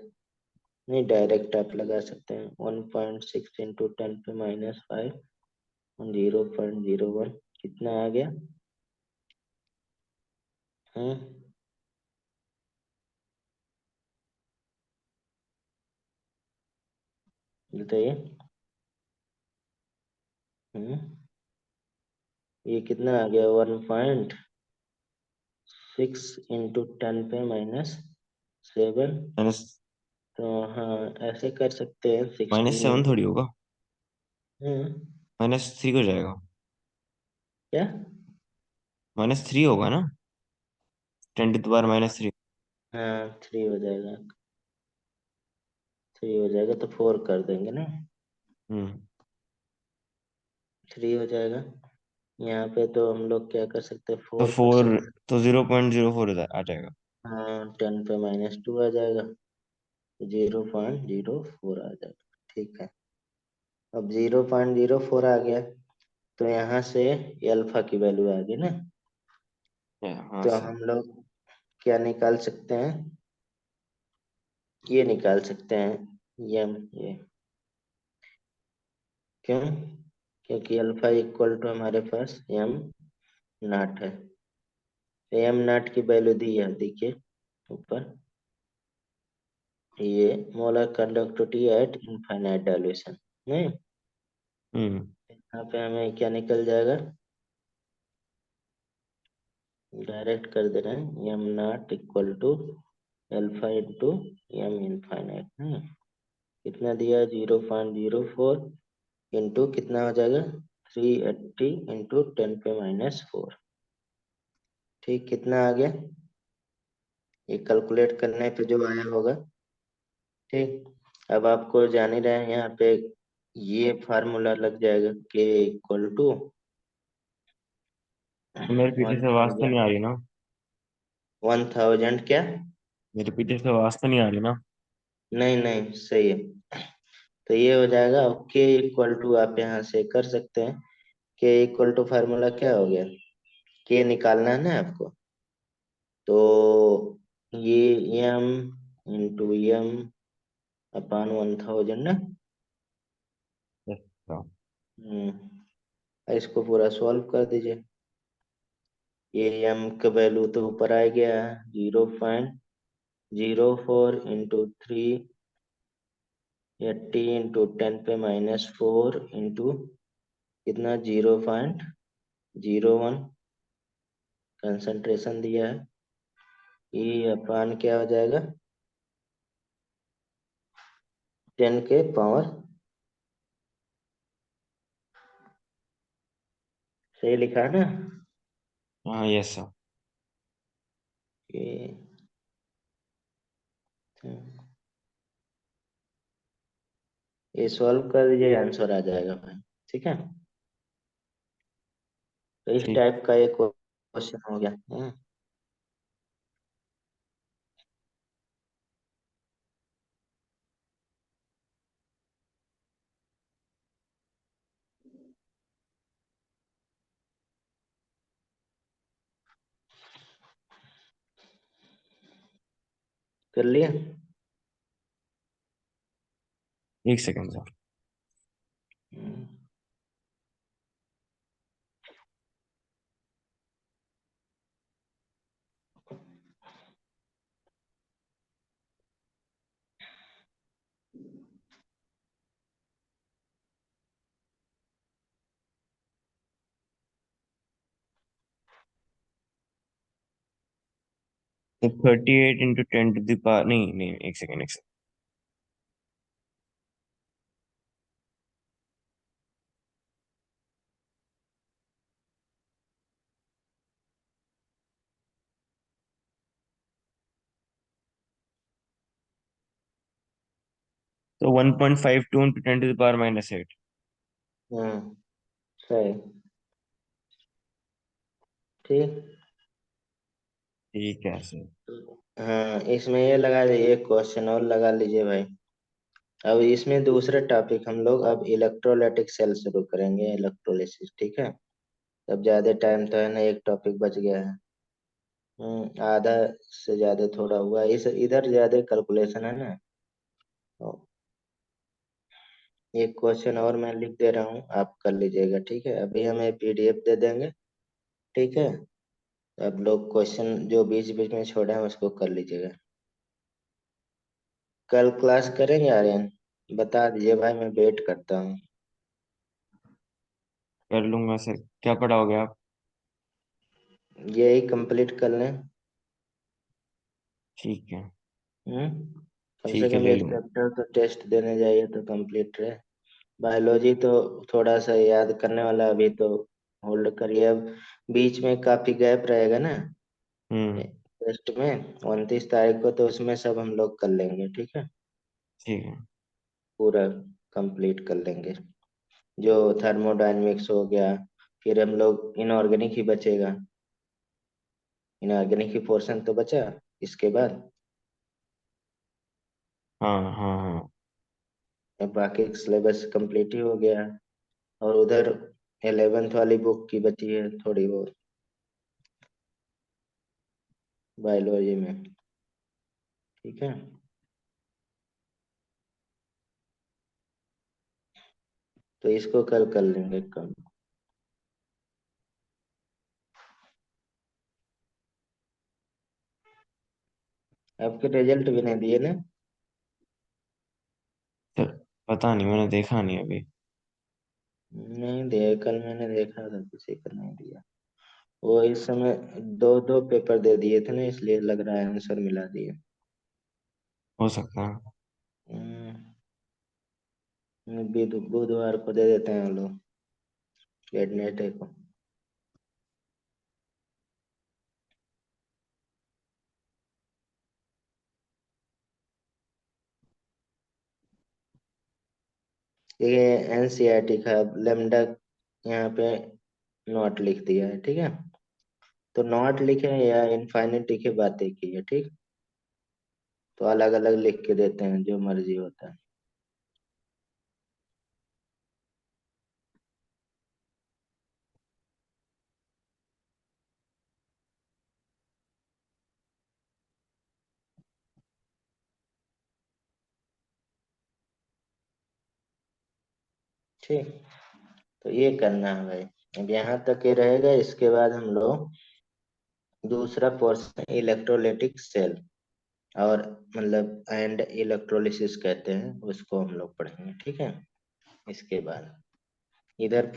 नहीं डायरेक्ट आप लगा सकते हैं, 1.6 इंटू 10 पे -5 0.01 कितना आ गया? बताइए। हम्म ये कितना आ गया? 1.6 इंटू 10 पे -7। माइनस तो हाँ ऐसे कर सकते हैं, माइनस 16 7 इंटू। थोड़ी होगा, हम्म -3 हो जाएगा। क्या? -3 होगा ना, 10 टू द पावर -3। हाँ 3 हो जाएगा, 3 हो जाएगा तो 4 कर देंगे ना, हम्म। 3 हो जाएगा। यहाँ पे तो हम लोग क्या कर सकते हैं, तो 4 कर 4, सकते तो 0.04 आ जाएगा। हैं। हाँ 10 पे -2 आ जाएगा, 0.04 आ जाएगा। ठीक है, अब 0.04 आ गया, तो यहाँ से अल्फा की वैल्यू आ गई ना। हाँ तो सर। हम लोग क्या निकाल सकते हैं? ये निकाल सकते हैं यम, ये क्यों? क्योंकि अल्फा इक्वल टू हमारे पास यम नॉट है। एम नॉट की वैल्यू दी है, देखिए ऊपर, ये molar conductivity eight infinite dilution नहीं। हम्म। यहाँ पे हमें क्या निकल जाएगा? डायरेक्ट कर दे रहे हैं, M nought equal to alpha into M infinite नहीं। कितना दिया? 0.04 इंटू कितना हो जाएगा? 380 इंटू 10 पे -4। ठीक, कितना आ गया? ये कैलकुलेट करने पे जो आया होगा। ठीक, अब आपको जान ही रहे हैं यहाँ पे ये फार्मूला लग जाएगा के इक्वल टू तो मेरे पीछे वन से आवाज तो नहीं थाउजेंड आ रही ना? 1000 क्या? मेरे पीछे से आवाज तो नहीं आ रही ना? नहीं नहीं सही है। तो ये हो जाएगा के इक्वल टू आप यहाँ से कर सकते हैं। के इक्वल टू फार्मूला क्या हो गया? के निकालना है ना आपको, तो ये एम इंटू एम अपान 1000 ना। अच्छा। इसको पूरा सॉल्व कर दीजिए। ये एम का वैल्यू तो ऊपर आ गया 0.04 इंटू 380 इंटू 10 पे -4 इंटू कितना 0.01 कंसंट्रेशन दिया है। ये अपान क्या हो जाएगा 10 के पावर, सही लिखा है ना? हाँ, यस सर। ये ये सॉल्व कर दीजिए, आंसर आ जाएगा भाई। ठीक है, तो इस ठीक। टाइप का एक क्वेश्चन हो गया। कर लिया। 1 second sir. 38 into 10 to the power, नहीं नहीं, 1 सेकंड 1 सेकंड। तो 1.52 इंटू 10 टू द पावर -8। सही। ठीक। ठीक है सर। हाँ, इसमें ये लगा दीजिए, एक क्वेश्चन और लगा लीजिए भाई। अब इसमें दूसरा टॉपिक हम लोग अब इलेक्ट्रोलाइटिक सेल शुरू करेंगे, इलेक्ट्रोलिसिस। ठीक है, अब ज्यादा टाइम तो है ना, एक टॉपिक बच गया है। आधा से ज्यादा थोड़ा हुआ, इस इधर ज्यादा कैलकुलेशन है ना। तो एक क्वेश्चन और मैं लिख दे रहा हूँ, आप कर लीजिएगा। ठीक है, अभी हमें पीडीएफ दे देंगे। ठीक है, अब लोग क्वेश्चन जो बीच बीच में छोड़े हैं उसको कर लीजिएगा। कल क्लास करेंगे आर्यन? बता दीजिए भाई, मैं वेट करता हूँ। कर लूंगा सर। क्या पढ़ाओगे आप? यही कंप्लीट कर लें। ठीक है। कम से ठीक है, कम ले एक लूंगा। चैप्टर तो टेस्ट देने जाइए तो कंप्लीट रहे। बायोलॉजी तो थोड़ा सा याद करने वाला, अभी तो होल्ड करिए। अब बीच में काफी गैप रहेगा ना हम्म। टेस्ट में, 29 तारीख को, तो उसमें सब हम लोग कर लेंगे। ठीक है, ठीक है। पूरा कंप्लीट कर लेंगे। जो थर्मोडायनेमिक्स हो गया, फिर हम लोग इनऑर्गेनिक ही बचेगा। इनऑर्गेनिक ही पोर्शन तो बचा इसके बाद। हाँ हाँ हाँ। अब बाकी सिलेबस कंप्लीट ही हो गया, और उधर 11th वाली बुक की बची है थोड़ी बहुत बायोलॉजी में। ठीक है, तो इसको कल कर लेंगे कल। आपके रिजल्ट भी नहीं दिए ना? सर, पता नहीं, मैंने देखा नहीं अभी। नहीं दिया, कल मैंने देखा था किसी का नहीं दिया। वो इस समय दो दो पेपर दे दिए थे ना, इसलिए लग रहा है आंसर मिला दिए। हो सकता है। बुधवार को दे देते हैं हम लोग, वेडनेसडे को। ये एनसीईआरटी का लेमडा यहाँ पे नॉट लिख दिया है, ठीक है। तो नॉट लिखे या इनफाइनिट लिखे, बात एक ही है, ठीक। तो अलग अलग लिख के देते हैं, जो मर्जी होता है। ठीक, तो ये करना है भाई। अब यहाँ तक ये रहेगा, इसके बाद हम लोग दूसरा पोर्शन इलेक्ट्रोलाइटिक सेल और मतलब एंड इलेक्ट्रोलिसिस कहते हैं, उसको हम लोग पढ़ेंगे, ठीक है। इसके बाद इधर